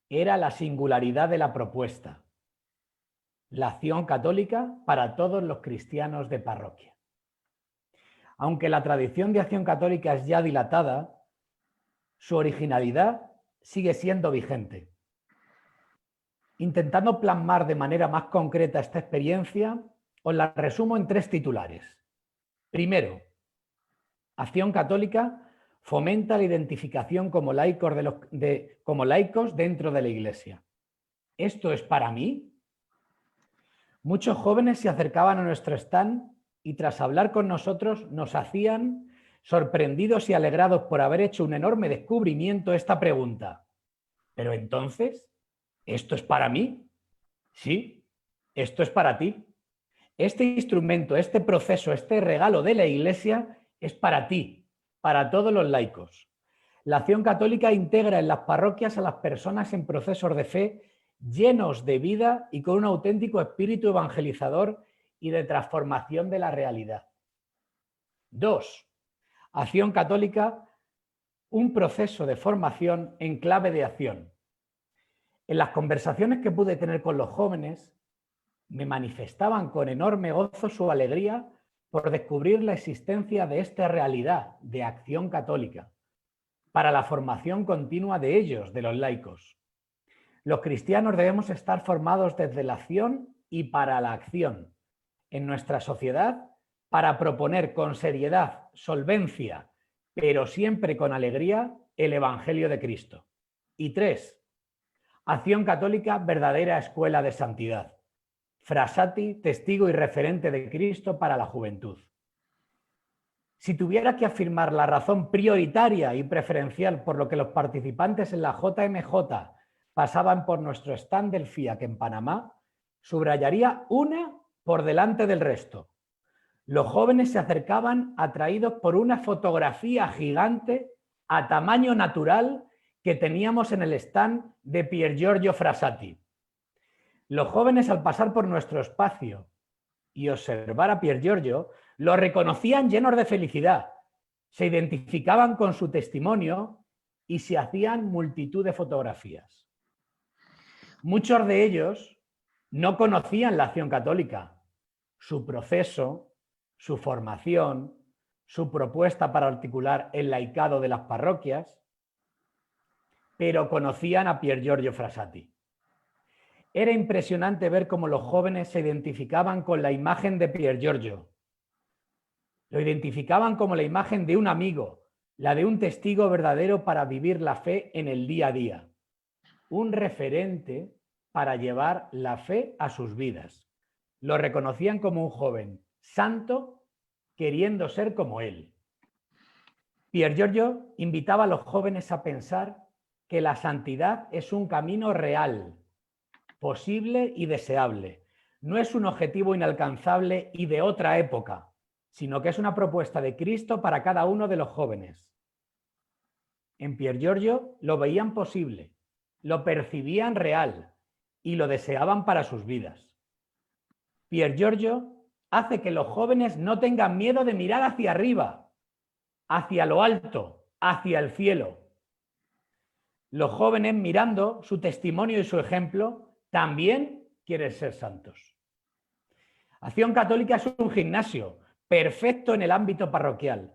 era la singularidad de la propuesta. La Acción Católica para todos los cristianos de parroquia. Aunque la tradición de Acción Católica es ya dilatada, su originalidad sigue siendo vigente. Intentando plasmar de manera más concreta esta experiencia, os la resumo en 3 titulares. Primero, Acción Católica fomenta la identificación como laicos dentro de la Iglesia. ¿Esto es para mí? Muchos jóvenes se acercaban a nuestro stand y tras hablar con nosotros nos hacían, sorprendidos y alegrados por haber hecho un enorme descubrimiento, esta pregunta: Pero entonces, ¿esto es para mí? Sí, esto es para ti. Este instrumento, este proceso, este regalo de la Iglesia es para ti, para todos los laicos. La Acción Católica integra en las parroquias a las personas en procesos de fe llenos de vida y con un auténtico espíritu evangelizador y de transformación de la realidad. 2. Acción Católica, un proceso de formación en clave de acción. En las conversaciones que pude tener con los jóvenes, me manifestaban con enorme gozo su alegría por descubrir la existencia de esta realidad de acción católica para la formación continua de ellos, de los laicos. Los cristianos debemos estar formados desde la acción y para la acción en nuestra sociedad para proponer con seriedad, solvencia, pero siempre con alegría, el Evangelio de Cristo. Y 3. Acción Católica, verdadera escuela de santidad. Frassati, testigo y referente de Cristo para la juventud. Si tuviera que afirmar la razón prioritaria y preferencial por lo que los participantes en la JMJ pasaban por nuestro stand del FIAC en Panamá, subrayaría una por delante del resto. Los jóvenes se acercaban atraídos por una fotografía gigante a tamaño natural que teníamos en el stand de Pier Giorgio Frassati. Los jóvenes, al pasar por nuestro espacio y observar a Pier Giorgio, lo reconocían llenos de felicidad, se identificaban con su testimonio y se hacían multitud de fotografías. Muchos de ellos no conocían la Acción Católica, su proceso, su formación, su propuesta para articular el laicado de las parroquias, pero conocían a Pier Giorgio Frassati. Era impresionante ver cómo los jóvenes se identificaban con la imagen de Pier Giorgio. Lo identificaban como la imagen de un amigo, la de un testigo verdadero para vivir la fe en el día a día. Un referente para llevar la fe a sus vidas. Lo reconocían como un joven santo queriendo ser como él. Pier Giorgio invitaba a los jóvenes a pensar que la santidad es un camino real, posible y deseable. No es un objetivo inalcanzable y de otra época, sino que es una propuesta de Cristo para cada uno de los jóvenes. En Pier Giorgio lo veían posible, lo percibían real y lo deseaban para sus vidas. Pier Giorgio hace que los jóvenes no tengan miedo de mirar hacia arriba, hacia lo alto, hacia el cielo. Los jóvenes, mirando su testimonio y su ejemplo, también quieren ser santos. Acción Católica es un gimnasio perfecto en el ámbito parroquial,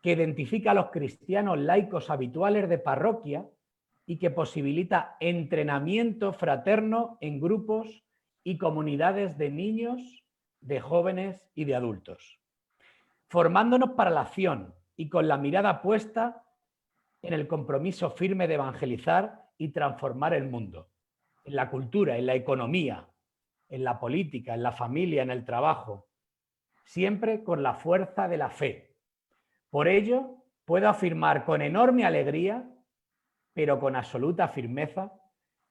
que identifica a los cristianos laicos habituales de parroquia y que posibilita entrenamiento fraterno en grupos y comunidades de niños, de jóvenes y de adultos, formándonos para la acción y con la mirada puesta en el compromiso firme de evangelizar y transformar el mundo, en la cultura, en la economía, en la política, en la familia, en el trabajo, siempre con la fuerza de la fe. Por ello, puedo afirmar con enorme alegría, pero con absoluta firmeza,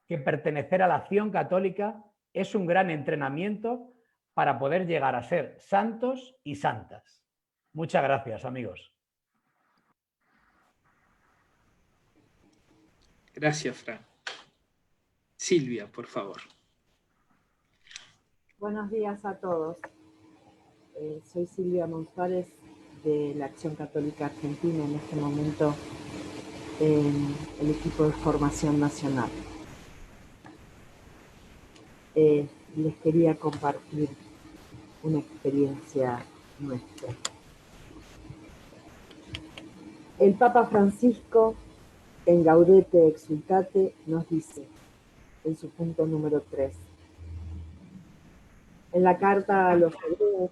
que pertenecer a la Acción Católica es un gran entrenamiento para poder llegar a ser santos y santas. Muchas gracias, amigos. Gracias, Fran. Silvia, por favor. Buenos días a todos. Soy Silvia Monsuárez de la Acción Católica Argentina, en este momento en el equipo de formación nacional. Les quería compartir una experiencia nuestra. El Papa Francisco, en Gaudete Exultate, nos dice, en su punto número 3, en la carta a los hebreos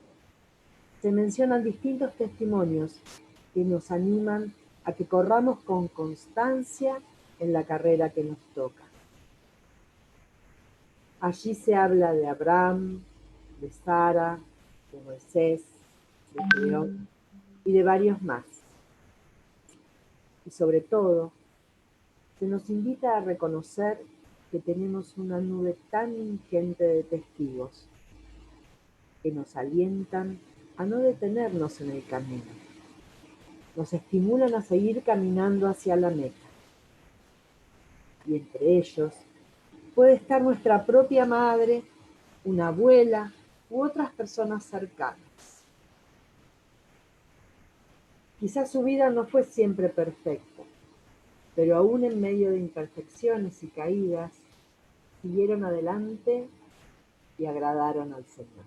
se mencionan distintos testimonios que nos animan a que corramos con constancia en la carrera que nos toca. Allí se habla de Abraham, de Sara, de Moisés, de Gedeón y de varios más. Y sobre todo, se nos invita a reconocer que tenemos una nube tan ingente de testigos que nos alientan a no detenernos en el camino. Nos estimulan a seguir caminando hacia la meta. Y entre ellos puede estar nuestra propia madre, una abuela u otras personas cercanas. Quizás su vida no fue siempre perfecta, pero aún en medio de imperfecciones y caídas, siguieron adelante y agradaron al Señor.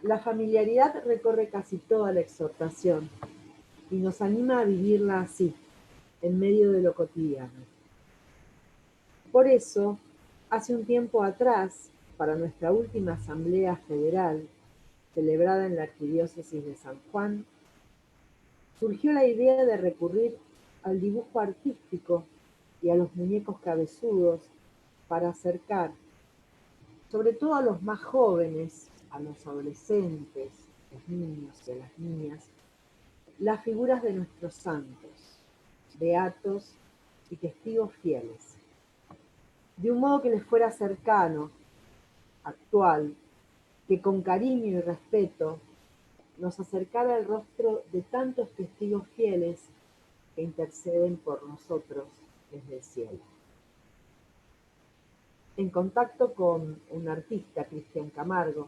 La familiaridad recorre casi toda la exhortación y nos anima a vivirla así, en medio de lo cotidiano. Por eso, hace un tiempo atrás, para nuestra última Asamblea Federal, celebrada en la Arquidiócesis de San Juan, surgió la idea de recurrir al dibujo artístico y a los muñecos cabezudos para acercar, sobre todo a los más jóvenes, a los adolescentes, los niños y a las niñas, las figuras de nuestros santos, beatos y testigos fieles, de un modo que les fuera cercano, actual, que con cariño y respeto nos acercara el rostro de tantos testigos fieles que interceden por nosotros desde el cielo. En contacto con un artista, Cristian Camargo,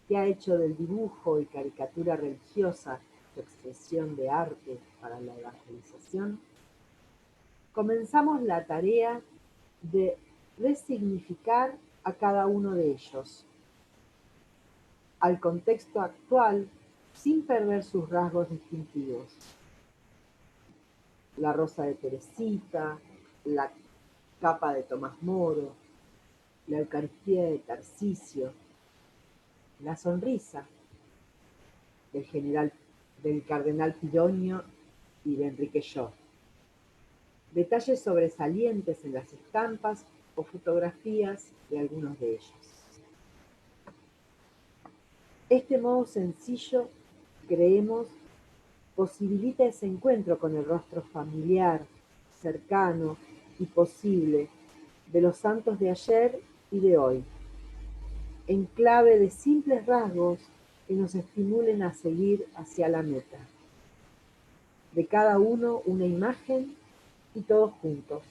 que ha hecho del dibujo y caricatura religiosa su expresión de arte para la evangelización, comenzamos la tarea de resignificar a cada uno de ellos, al contexto actual, sin perder sus rasgos distintivos. La rosa de Teresita, la capa de Tomás Moro, la Eucaristía de Tarcisio, la sonrisa del cardenal Pironio y de Enrique Llor. Detalles sobresalientes en las estampas o fotografías de algunos de ellos. Este modo sencillo, creemos, posibilita ese encuentro con el rostro familiar, cercano y posible de los santos de ayer y de hoy, en clave de simples rasgos que nos estimulen a seguir hacia la meta. De cada uno una imagen y todos juntos,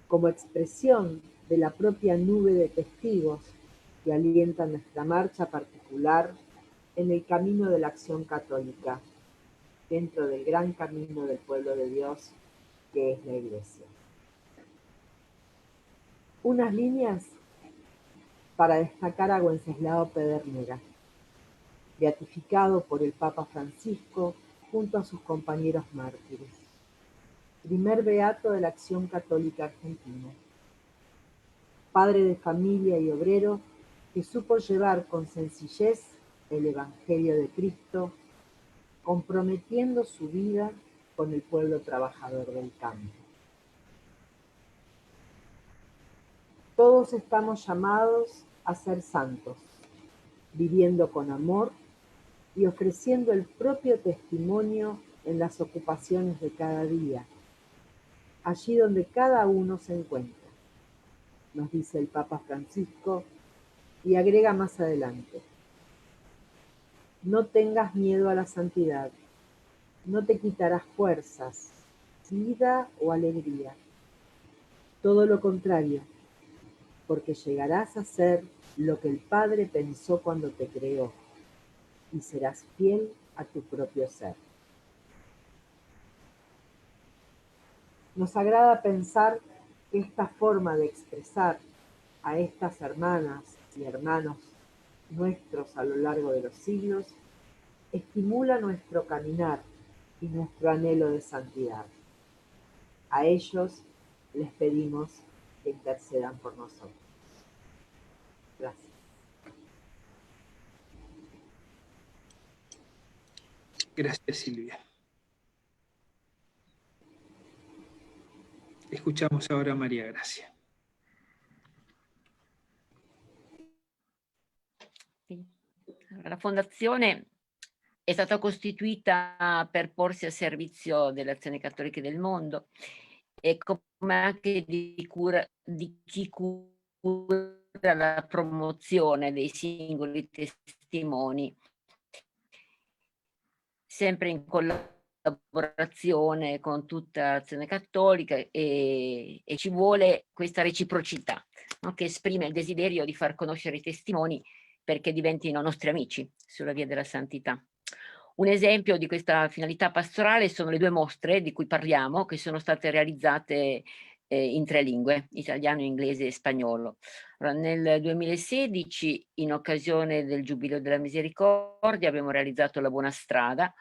como expresión de la propia nube de testigos que alienta nuestra marcha particular en el camino de la acción católica, dentro del gran camino del pueblo de Dios que es la Iglesia. Unas líneas para destacar a Wenceslao Pedernera, beatificado por el Papa Francisco junto a sus compañeros mártires. Primer beato de la Acción Católica Argentina. Padre de familia y obrero que supo llevar con sencillez el Evangelio de Cristo, comprometiendo su vida con el pueblo trabajador del campo. Todos estamos llamados a ser santos, viviendo con amor y ofreciendo el propio testimonio en las ocupaciones de cada día, allí donde cada uno se encuentra, nos dice el Papa Francisco, y agrega más adelante: no tengas miedo a la santidad, no te quitarás fuerzas, vida o alegría. Todo lo contrario, porque llegarás a ser lo que el Padre pensó cuando te creó, y serás fiel a tu propio ser. Nos agrada pensar que esta forma de expresar a estas hermanas y hermanos nuestros a lo largo de los siglos estimula nuestro caminar y nuestro anhelo de santidad. A ellos les pedimos que intercedan por nosotros. Gracias. Gracias, Silvia. Escuchamos ahora a María Gracia. La Fondazione È stata costituita per porsi a servizio delle azioni cattoliche del mondo e come anche di chi cura la promozione dei singoli testimoni, sempre in collaborazione con tutta l'azione cattolica, e ci vuole questa reciprocità, no? Che esprime il desiderio di far conoscere i testimoni perché diventino nostri amici sulla via della santità. Un esempio di questa finalità pastorale sono le 2 mostre di cui parliamo, che sono state realizzate in 3 lingue, italiano, inglese e spagnolo. Allora, nel 2016, in occasione del Giubileo della Misericordia, abbiamo realizzato La Buona Strada,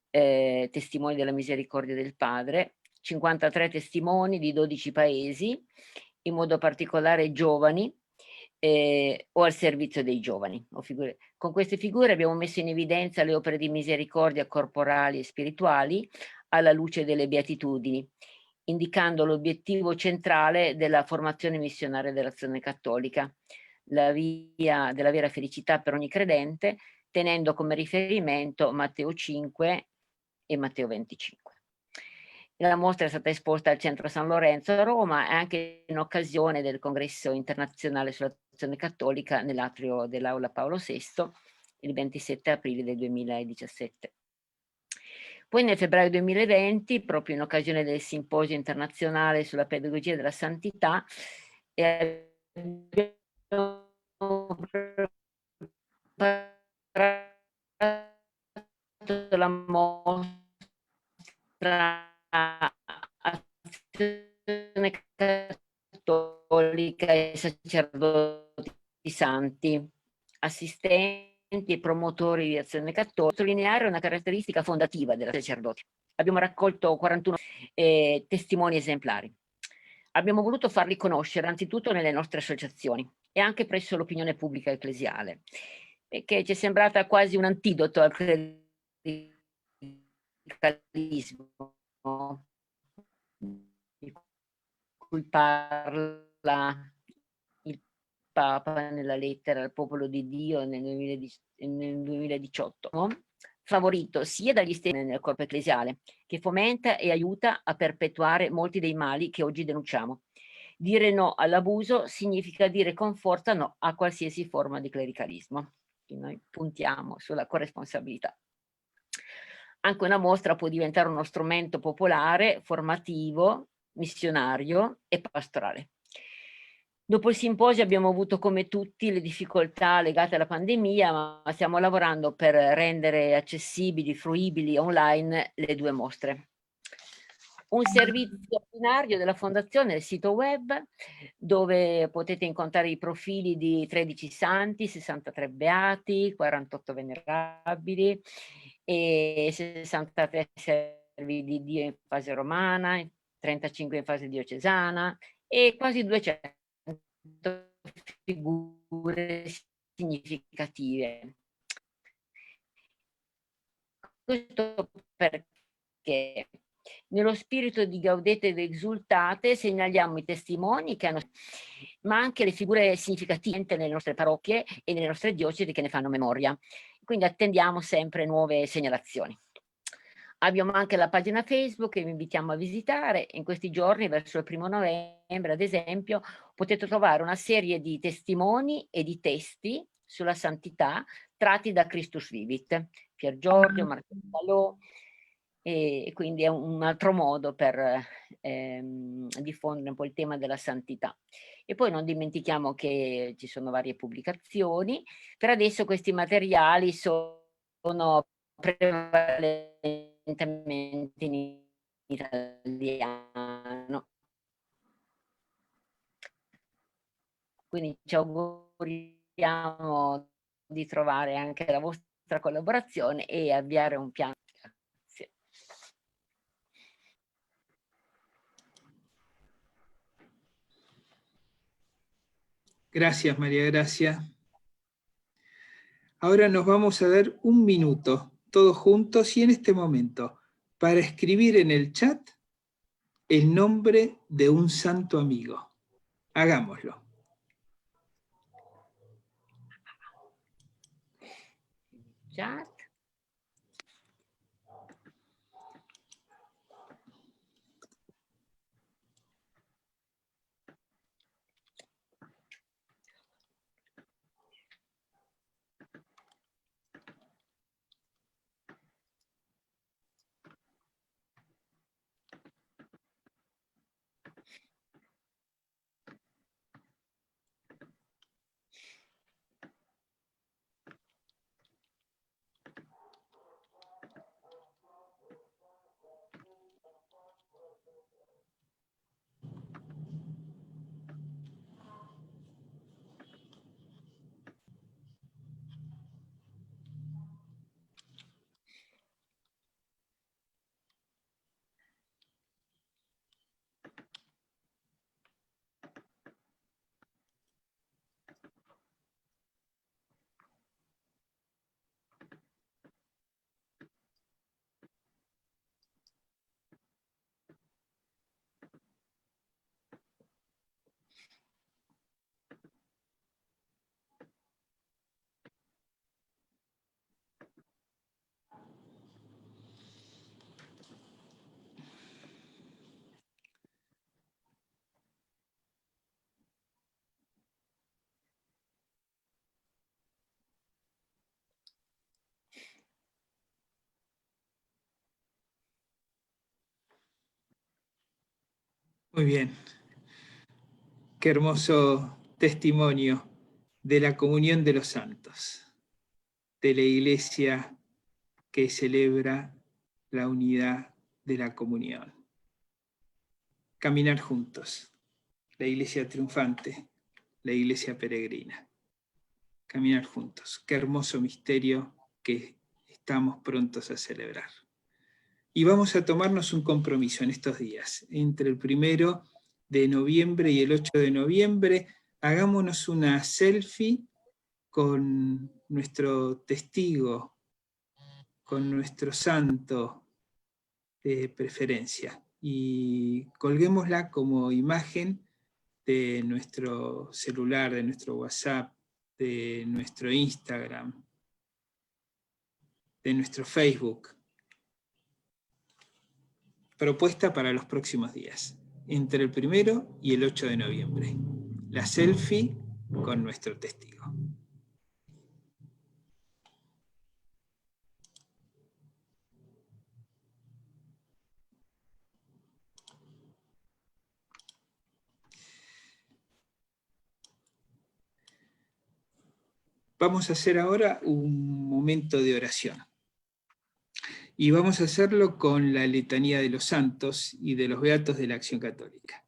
testimoni della misericordia del Padre, 53 testimoni di 12 paesi, in modo particolare giovani, o al servizio dei giovani. Con queste figure abbiamo messo in evidenza le opere di misericordia corporali e spirituali alla luce delle beatitudini, indicando l'obiettivo centrale della formazione missionaria dell'azione cattolica, la via della vera felicità per ogni credente, tenendo come riferimento Matteo 5 e Matteo 25. La mostra è stata esposta al Centro San Lorenzo a Roma e anche in occasione del Congresso internazionale sull'azione cattolica nell'atrio dell'Aula Paolo VI il 27 aprile del 2017. Poi nel febbraio 2020, proprio in occasione del Simposio internazionale sulla pedagogia della santità, abbiamo preparato la mostra Azione cattolica e sacerdoti santi, assistenti e promotori di azione cattolica, sottolineare una caratteristica fondativa dei sacerdoti. Abbiamo raccolto 41 testimoni esemplari. Abbiamo voluto farli conoscere anzitutto nelle nostre associazioni e anche presso l'opinione pubblica ecclesiale, perché ci è sembrata quasi un antidoto al clericalismo di cui parla il Papa nella lettera al popolo di Dio nel 2018, no? Favorito sia dagli stessi nel corpo ecclesiale, che fomenta e aiuta a perpetuare molti dei mali che oggi denunciamo. Dire no all'abuso significa dire con forza no a qualsiasi forma di clericalismo. Quindi noi puntiamo sulla corresponsabilità. Anche una mostra può diventare uno strumento popolare, formativo, missionario e pastorale. Dopo il simposio abbiamo avuto come tutti le difficoltà legate alla pandemia, ma stiamo lavorando per rendere accessibili, fruibili online le 2 mostre. Un servizio ordinario della Fondazione è il sito web, dove potete incontrare i profili di 13 santi, 63 beati, 48 venerabili e 63 servi di Dio in fase romana, 35 in fase diocesana e quasi 200 figure significative. Questo perché nello spirito di Gaudete ed Exultate segnaliamo i testimoni che hanno, ma anche le figure significative nelle nostre parrocchie e nelle nostre diocesi che ne fanno memoria. Quindi attendiamo sempre nuove segnalazioni. Abbiamo anche la pagina Facebook che vi invitiamo a visitare. In questi giorni, verso il 1° novembre, ad esempio, potete trovare una serie di testimoni e di testi sulla santità tratti da Christus Vivit, Pier Giorgio, Marco Salò, e quindi è un altro modo per diffondere un po' il tema della santità. E poi non dimentichiamo che ci sono varie pubblicazioni. Per adesso questi materiali sono prevalentemente in italiano. Quindi ci auguriamo di trovare anche la vostra collaborazione e avviare un piano. Grazie. Gracias, María Gracia. Ahora nos vamos a dar un minuto, todos juntos y en este momento, para escribir en el chat el nombre de un santo amigo. Hagámoslo. Chat. Muy bien. Qué hermoso testimonio de la comunión de los santos, de la Iglesia que celebra la unidad de la comunión. Caminar juntos, la Iglesia triunfante, la Iglesia peregrina. Caminar juntos, qué hermoso misterio que estamos prontos a celebrar. Y vamos a tomarnos un compromiso en estos días, entre el 1 de noviembre y el 8 de noviembre, hagámonos una selfie con nuestro testigo, con nuestro santo de preferencia, y colguémosla como imagen de nuestro celular, de nuestro WhatsApp, de nuestro Instagram, de nuestro Facebook. Propuesta para los próximos días, entre el 1 y el 8 de noviembre. La selfie con nuestro testigo. Vamos a hacer ahora un momento de oración. Y vamos a hacerlo con la letanía de los santos y de los beatos de la Acción Católica.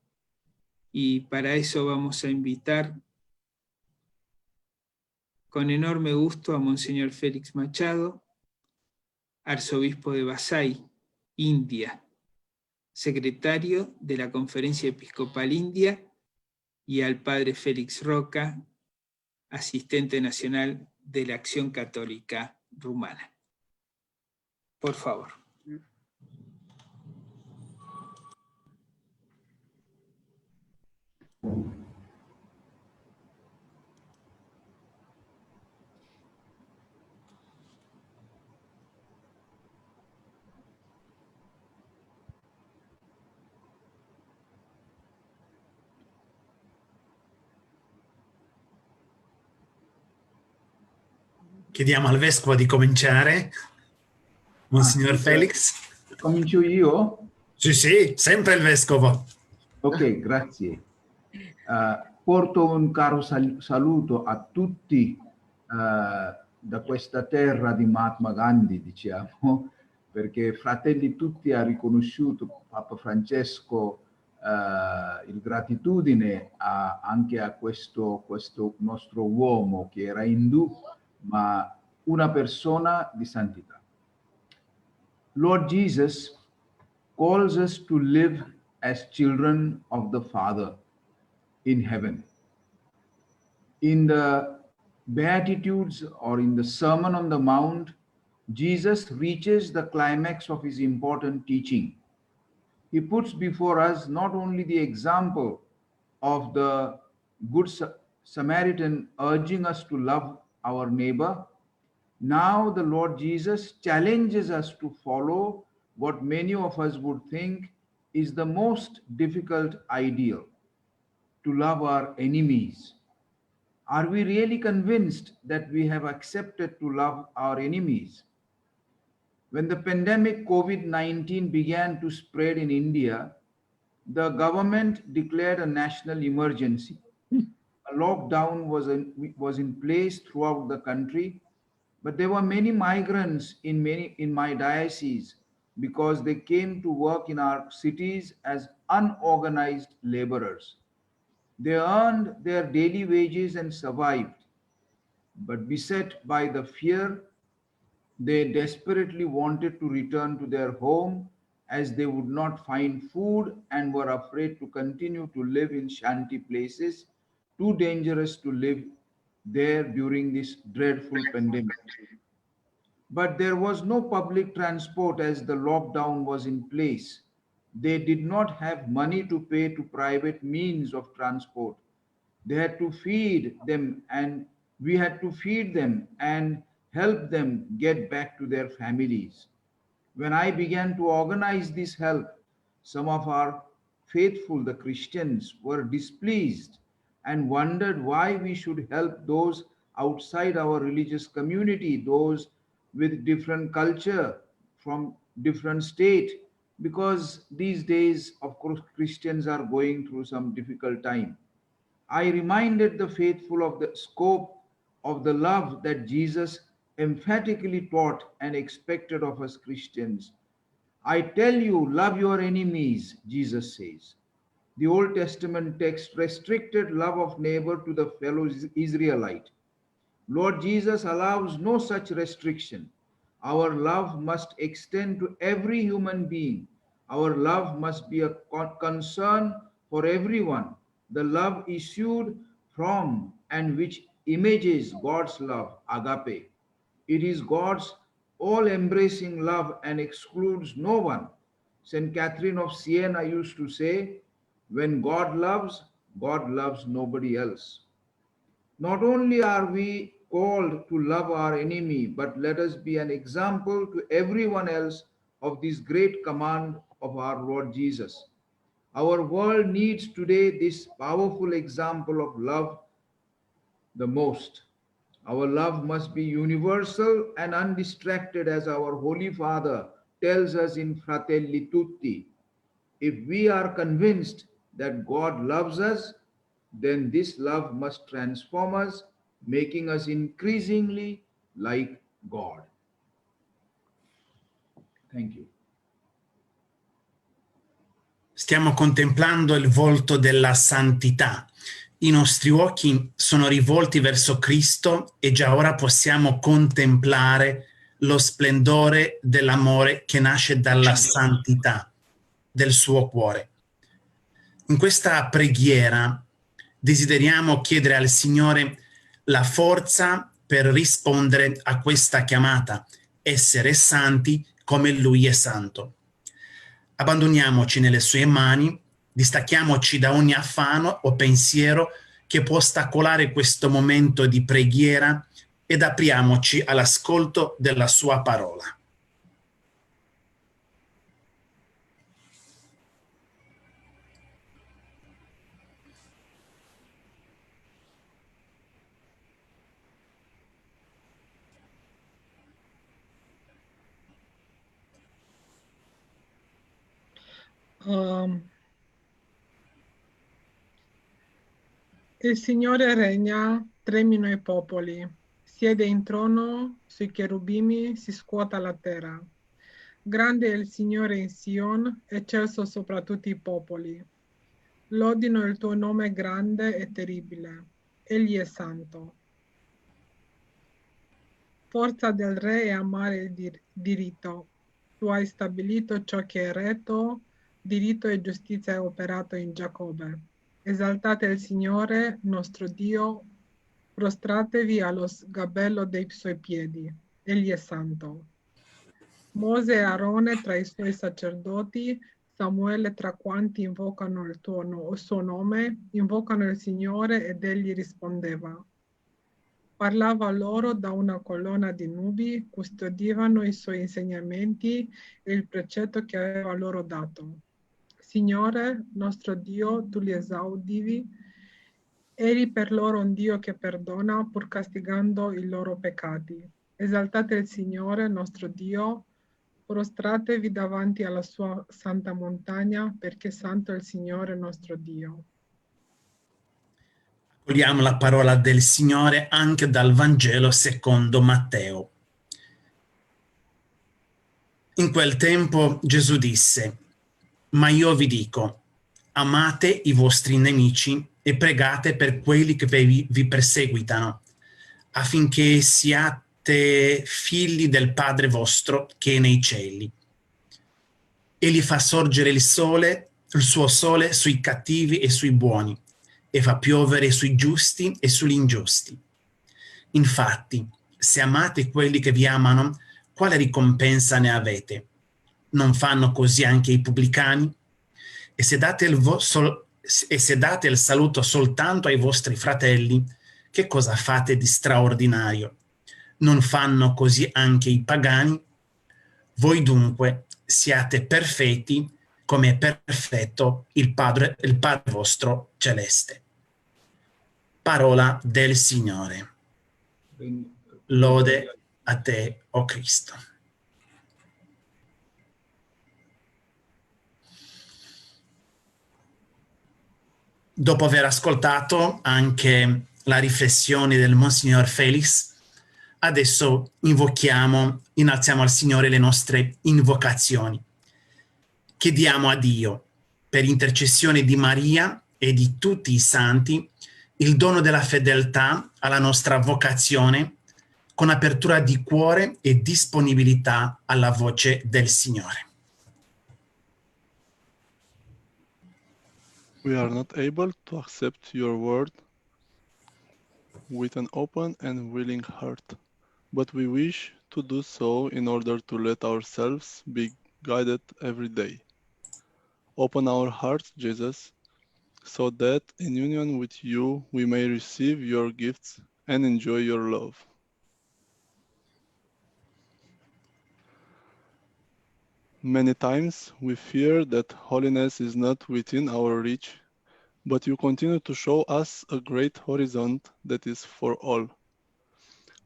Y para eso vamos a invitar con enorme gusto a Monseñor Félix Machado, arzobispo de Vasai, India, secretario de la Conferencia Episcopal India, y al padre Félix Roca, asistente nacional de la Acción Católica Rumana. Por favor. Chiediamo al vescovo di cominciare. Monsignor Felix. Comincio io? Sì, sì, sempre il vescovo. Ok, grazie. Porto un caro saluto a tutti da questa terra di Mahatma Gandhi, diciamo, perché Fratelli Tutti ha riconosciuto Papa Francesco il gratitudine anche a questo nostro uomo che era indù, ma una persona di santità. Lord Jesus calls us to live as children of the Father in heaven. In the Beatitudes or in the Sermon on the Mount, Jesus reaches the climax of his important teaching. He puts before us not only the example of the Good Samaritan urging us to love our neighbor, now the Lord Jesus challenges us to follow what many of us would think is the most difficult ideal, to love our enemies. Are we really convinced that we have accepted to love our enemies? When the pandemic COVID-19 began to spread in India, the government declared a national emergency. A lockdown was in place throughout the country, but there were many migrants in my diocese because they came to work in our cities as unorganized laborers. They earned their daily wages and survived, but beset by the fear, they desperately wanted to return to their home as they would not find food and were afraid to continue to live in shanty places, too dangerous to live there during this dreadful pandemic. But there was no public transport as the lockdown was in place. They did not have money to pay to private means of transport. They had to feed them, and we had to feed them and help them get back to their families. When I began to organize this help, some of our faithful, the Christians, were displeased and wondered why we should help those outside our religious community, those with different culture, from different state, because these days, of course, Christians are going through some difficult time. I reminded the faithful of the scope of the love that Jesus emphatically taught and expected of us Christians. I tell you, love your enemies, Jesus says. The Old Testament text restricted love of neighbor to the fellow Israelite. Lord Jesus allows no such restriction. Our love must extend to every human being. Our love must be a concern for everyone. The love issued from and which images God's love, agape. It is God's all-embracing love and excludes no one. St. Catherine of Siena used to say, when God loves nobody else. Not only are we called to love our enemy, but let us be an example to everyone else of this great command of our Lord Jesus. Our world needs today this powerful example of love the most. Our love must be universal and undistracted, as our Holy Father tells us in Fratelli Tutti. If we are convinced that God loves us, then this love must transform us, making us increasingly like God. Thank you. Stiamo contemplando il volto della santità. I nostri occhi sono rivolti verso Cristo e già ora possiamo contemplare lo splendore dell'amore che nasce dalla santità del suo cuore. In questa preghiera desideriamo chiedere al Signore la forza per rispondere a questa chiamata, essere santi come Lui è santo. Abbandoniamoci nelle sue mani, distacchiamoci da ogni affanno o pensiero che può ostacolare questo momento di preghiera ed apriamoci all'ascolto della sua parola. Il Signore regna, tremino i popoli, siede in trono sui cherubini, si scuota la terra. Grande è il Signore in Sion, eccelso sopra tutti i popoli. Lodino il tuo nome grande e terribile, egli è santo. Forza del re è amare il diritto. Tu hai stabilito ciò che è retto, diritto e giustizia è operato in Giacobbe. Esaltate il Signore, nostro Dio, prostratevi allo sgabello dei suoi piedi, egli è santo. Mose e Aarone tra i suoi sacerdoti, Samuele tra quanti invocano il suo nome, invocano il Signore ed egli rispondeva. Parlava loro da una colonna di nubi, custodivano i suoi insegnamenti e il precetto che aveva loro dato. Signore, nostro Dio, tu li esaudivi, eri per loro un Dio che perdona pur castigando i loro peccati. Esaltate il Signore, nostro Dio, prostratevi davanti alla sua santa montagna, perché santo è il Signore nostro Dio. Accogliamo la parola del Signore anche dal Vangelo secondo Matteo. In quel tempo Gesù disse: ma io vi dico, amate i vostri nemici e pregate per quelli che vi perseguitano, affinché siate figli del Padre vostro che è nei cieli. Egli fa sorgere il suo sole sui cattivi e sui buoni, e fa piovere sui giusti e sugli ingiusti. Infatti, se amate quelli che vi amano, quale ricompensa ne avete? Non fanno così anche i pubblicani? E se date il saluto soltanto ai vostri fratelli, che cosa fate di straordinario? Non fanno così anche i pagani? Voi dunque siate perfetti come è perfetto il Padre vostro celeste. Parola del Signore. Lode a te, o Cristo. dopo aver ascoltato anche la riflessione del Monsignor Felix, adesso innalziamo al Signore le nostre invocazioni. Chiediamo a Dio, per intercessione di Maria e di tutti i santi, il dono della fedeltà alla nostra vocazione, con apertura di cuore e disponibilità alla voce del Signore. We are not able to accept your word with an open and willing heart, but we wish to do so in order to let ourselves be guided every day. Open our hearts, Jesus, so that in union with you we may receive your gifts and enjoy your love. Many times we fear that holiness is not within our reach, but you continue to show us a great horizon that is for all.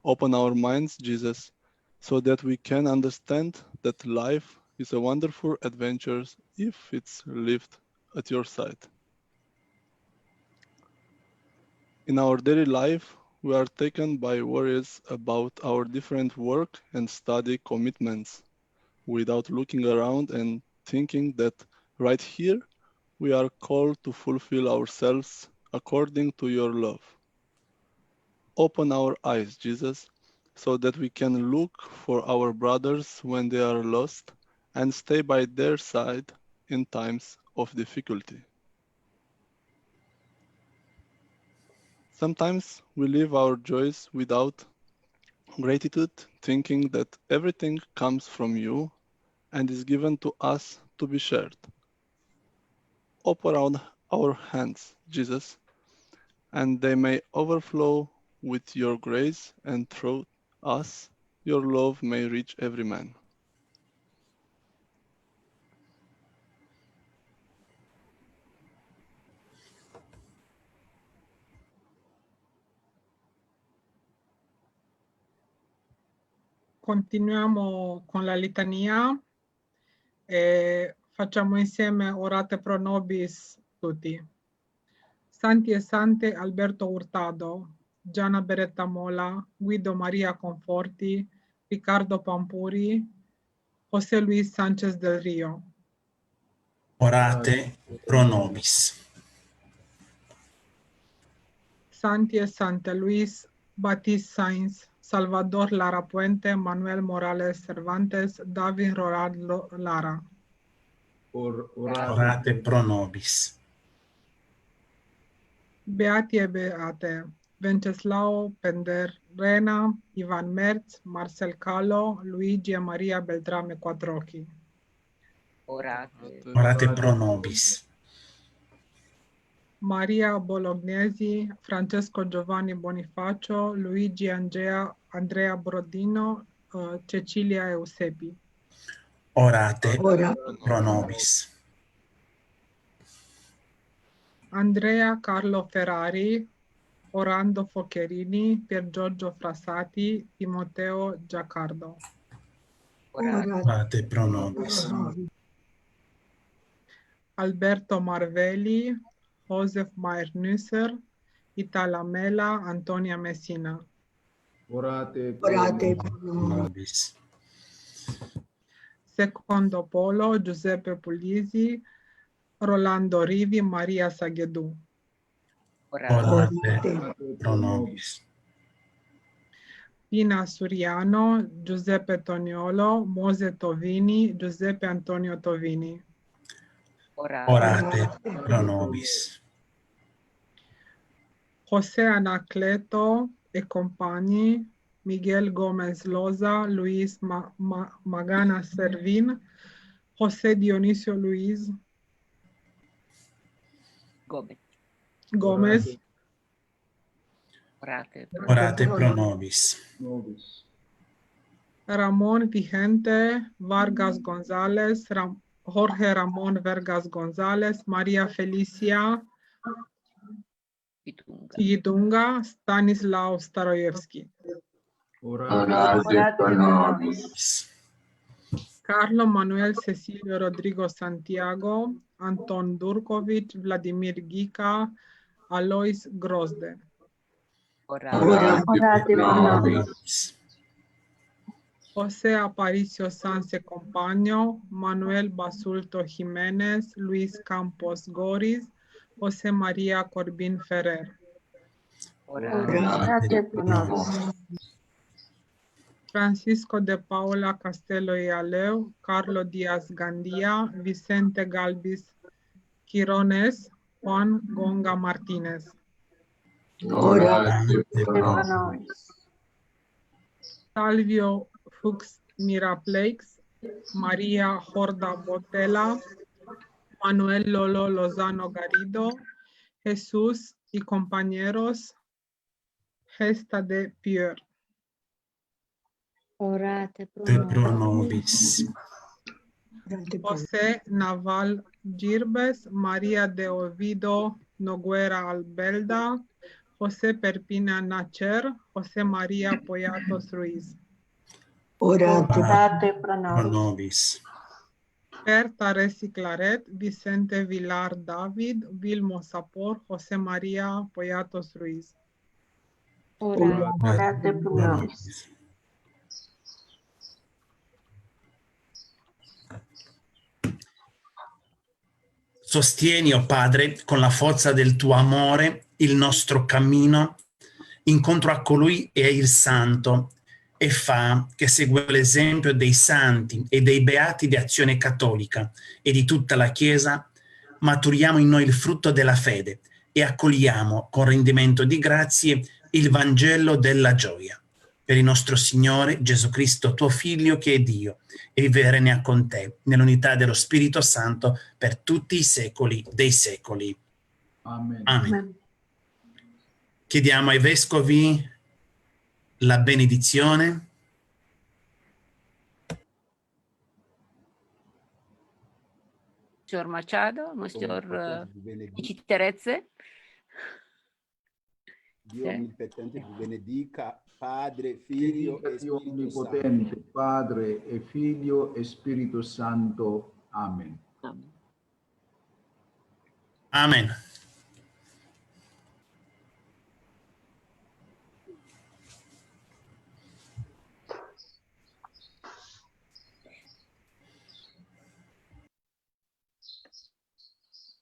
Open our minds, Jesus, so that we can understand that life is a wonderful adventure if it's lived at your side. In our daily life, we are taken by worries about our different work and study commitments, without looking around and thinking that right here we are called to fulfill ourselves according to your love. Open our eyes, Jesus, so that we can look for our brothers when they are lost and stay by their side in times of difficulty. Sometimes we live our joys without gratitude, thinking that everything comes from you and is given to us to be shared. Open our hands, Jesus, and they may overflow with your grace, and through us, your love may reach every man. Continuiamo con la litania e facciamo insieme orate pro nobis tutti. Santi e sante Alberto Hurtado, Gianna Beretta Mola, Guido Maria Conforti, Riccardo Pampuri, José Luis Sánchez del Río. Orate pro nobis. Santi e sante Luis Batiste Sainz, Salvador Lara Puente, Manuel Morales Cervantes, David Rolando Lara. Orate pro nobis. Beati e beate, Venceslao Pender Rena, Ivan Merz, Marcel Calo, Luigi e Maria Beltrame Quattrocchi. Orate pro nobis. Maria Bolognesi, Francesco Giovanni Bonifacio, Luigi Andrea Brodino, Cecilia Eusepi. Orate pro nobis. Andrea Carlo Ferrari, Orando Foccherini, Pier Giorgio Frassati, Timoteo Giaccardo. Orate pro nobis. Alberto Marvelli, Josef Mayer-Nüsser, Itala Mela, Antonia Messina. Orate pro nobis. Secondo Polo, Giuseppe Pulisi, Rolando Rivi, Maria Saghedu. Orate pro nobis. Pina Suriano, Giuseppe Toniolo, Mose Tovini, Giuseppe Antonio Tovini. Orate pro nobis. José Anacleto e compagni, Miguel Gomez Loza, Luis Magana Servin, José Dionisio Luis Gomez. Orate pro nobis. Ramón Vigente, Vargas González, Jorge Ramón Vargas González, María Felicia Yitunga, Stanislav Starojewski. Orate pro nobis. Carlo Manuel Cecilio Rodrigo Santiago, Anton Durkovic, Vladimir Gica, Alois Grosde. Orate pro nobis. José Aparicio Sanse Compaño, Manuel Basulto Jiménez, Luis Campos Goris, José María Corbín Ferrer. Orate pro nobis. Francisco de Paula Castelo y Aleu, Carlo Díaz Gandía, Vicente Galvis Quirones, Juan Gonga Martínez. Orate pro nobis. Salvio Fuchs Mirapleix, María Jorda Botella, Manuel Lolo Lozano Garrido, Jesús y compañeros, Gesta de Pierre. Orate pro Pro nobis. nobis. José Naval Girbes, María de Ovido Noguera Albelda, José Perpina Nacher, José María Poyatos Ruiz. Orate pro Pro nobis. nobis. Per Taresi Claret, Vicente Vilar David, Vilmo Sapor, José María Poyatos Ruiz. Orate pro nobis. Sostieni, o Padre, con la forza del tuo amore, il nostro cammino incontro a colui e il Santo, e fa che segua l'esempio dei santi e dei beati di Azione Cattolica e di tutta la Chiesa, maturiamo in noi il frutto della fede e accogliamo con rendimento di grazie il Vangelo della gioia. Per il nostro Signore Gesù Cristo, tuo Figlio, che è Dio, e vive e regna con te, nell'unità dello Spirito Santo, per tutti i secoli dei secoli. Amen. Amen. Chiediamo ai Vescovi la benedizione. Monsignor Machado, Monsignor Terezze. Dio onnipotente vi benedica, Padre, Figlio e Dio Spirito onnipotente, Santo. Padre e Figlio e Spirito Santo. Amen. Amen.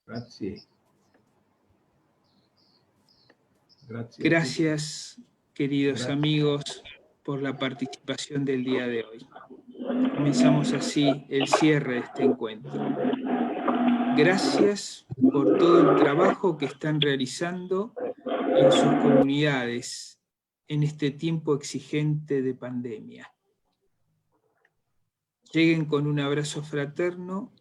Grazie. Grazie. Gracias, queridos Gracias. amigos, por la participación del día de hoy. Comenzamos así el cierre de este encuentro. Gracias por todo el trabajo que están realizando en sus comunidades en este tiempo exigente de pandemia. Lleguen con un abrazo fraterno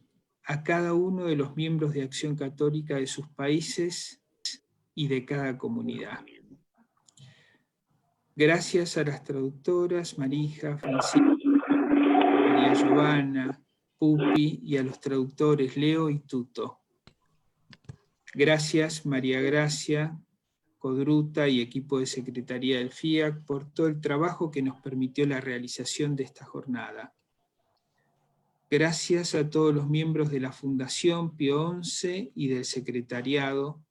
a cada uno de los miembros de Acción Católica de sus países y de cada comunidad. Gracias a las traductoras Marija, Francisca, María Giovanna, Pupi y a los traductores Leo y Tuto. Gracias María Gracia, Codruta y equipo de Secretaría del FIAC por todo el trabajo que nos permitió la realización de esta jornada. Gracias a todos los miembros de la Fundación Pío XI y del Secretariado,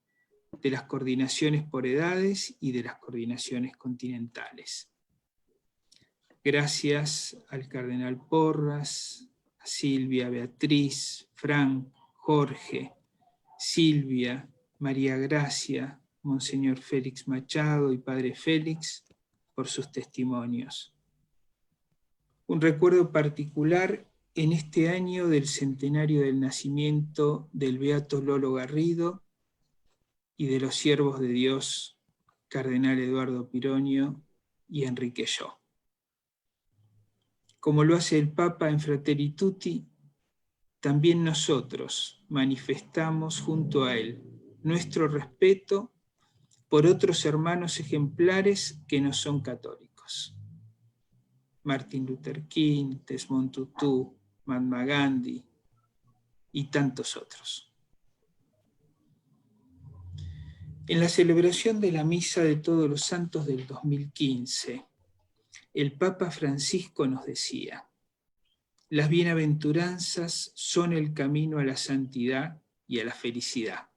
de las coordinaciones por edades y de las coordinaciones continentales. Gracias al Cardenal Porras, a Silvia, Beatriz, Frank, Jorge, Silvia, María Gracia, Monseñor Félix Machado y Padre Félix por sus testimonios. Un recuerdo particular en este año del centenario del nacimiento del Beato Lolo Garrido y de los siervos de Dios, Cardenal Eduardo Pironio y Enrique Yo. Como lo hace el Papa en Fratelli Tutti, también nosotros manifestamos junto a él nuestro respeto por otros hermanos ejemplares que no son católicos. Martin Luther King, Desmond Tutu, Mahatma Gandhi y tantos otros. En la celebración de la Misa de Todos los Santos del 2015, el Papa Francisco nos decía: Las bienaventuranzas son el camino a la santidad y a la felicidad.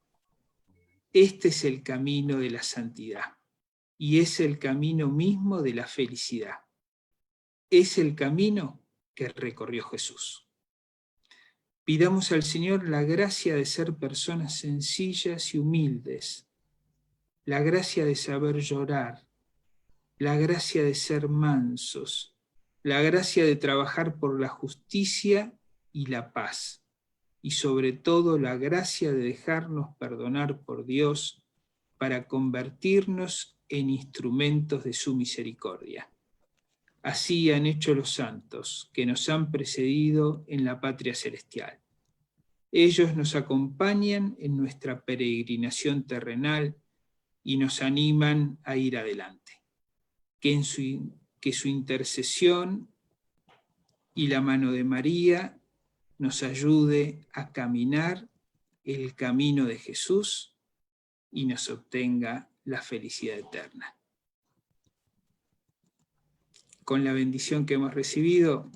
Este es el camino de la santidad y es el camino mismo de la felicidad. Es el camino que recorrió Jesús. Pidamos al Señor la gracia de ser personas sencillas y humildes, la gracia de saber llorar, la gracia de ser mansos, la gracia de trabajar por la justicia y la paz, y sobre todo la gracia de dejarnos perdonar por Dios para convertirnos en instrumentos de su misericordia. Así han hecho los santos que nos han precedido en la patria celestial. Ellos nos acompañan en nuestra peregrinación terrenal y nos animan a ir adelante. Que su intercesión y la mano de María nos ayude a caminar el camino de Jesús y nos obtenga la felicidad eterna. Con la bendición que hemos recibido,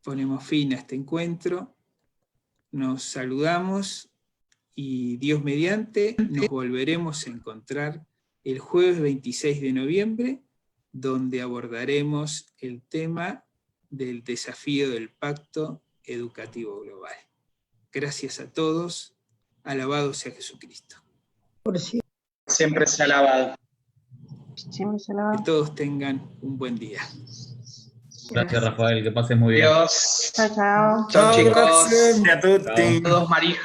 ponemos fin a este encuentro, nos saludamos y Dios mediante nos volveremos a encontrar el jueves 26 de noviembre, donde abordaremos el tema del desafío del Pacto Educativo Global. Gracias a todos, alabado sea Jesucristo. Por siempre. Siempre sea alabado. Siempre se alaba. Que todos tengan un buen día. Gracias, Rafael, que pases muy bien. Adiós. Chao, chao. Chao, chicos. Grazie a tutti. Todos, María.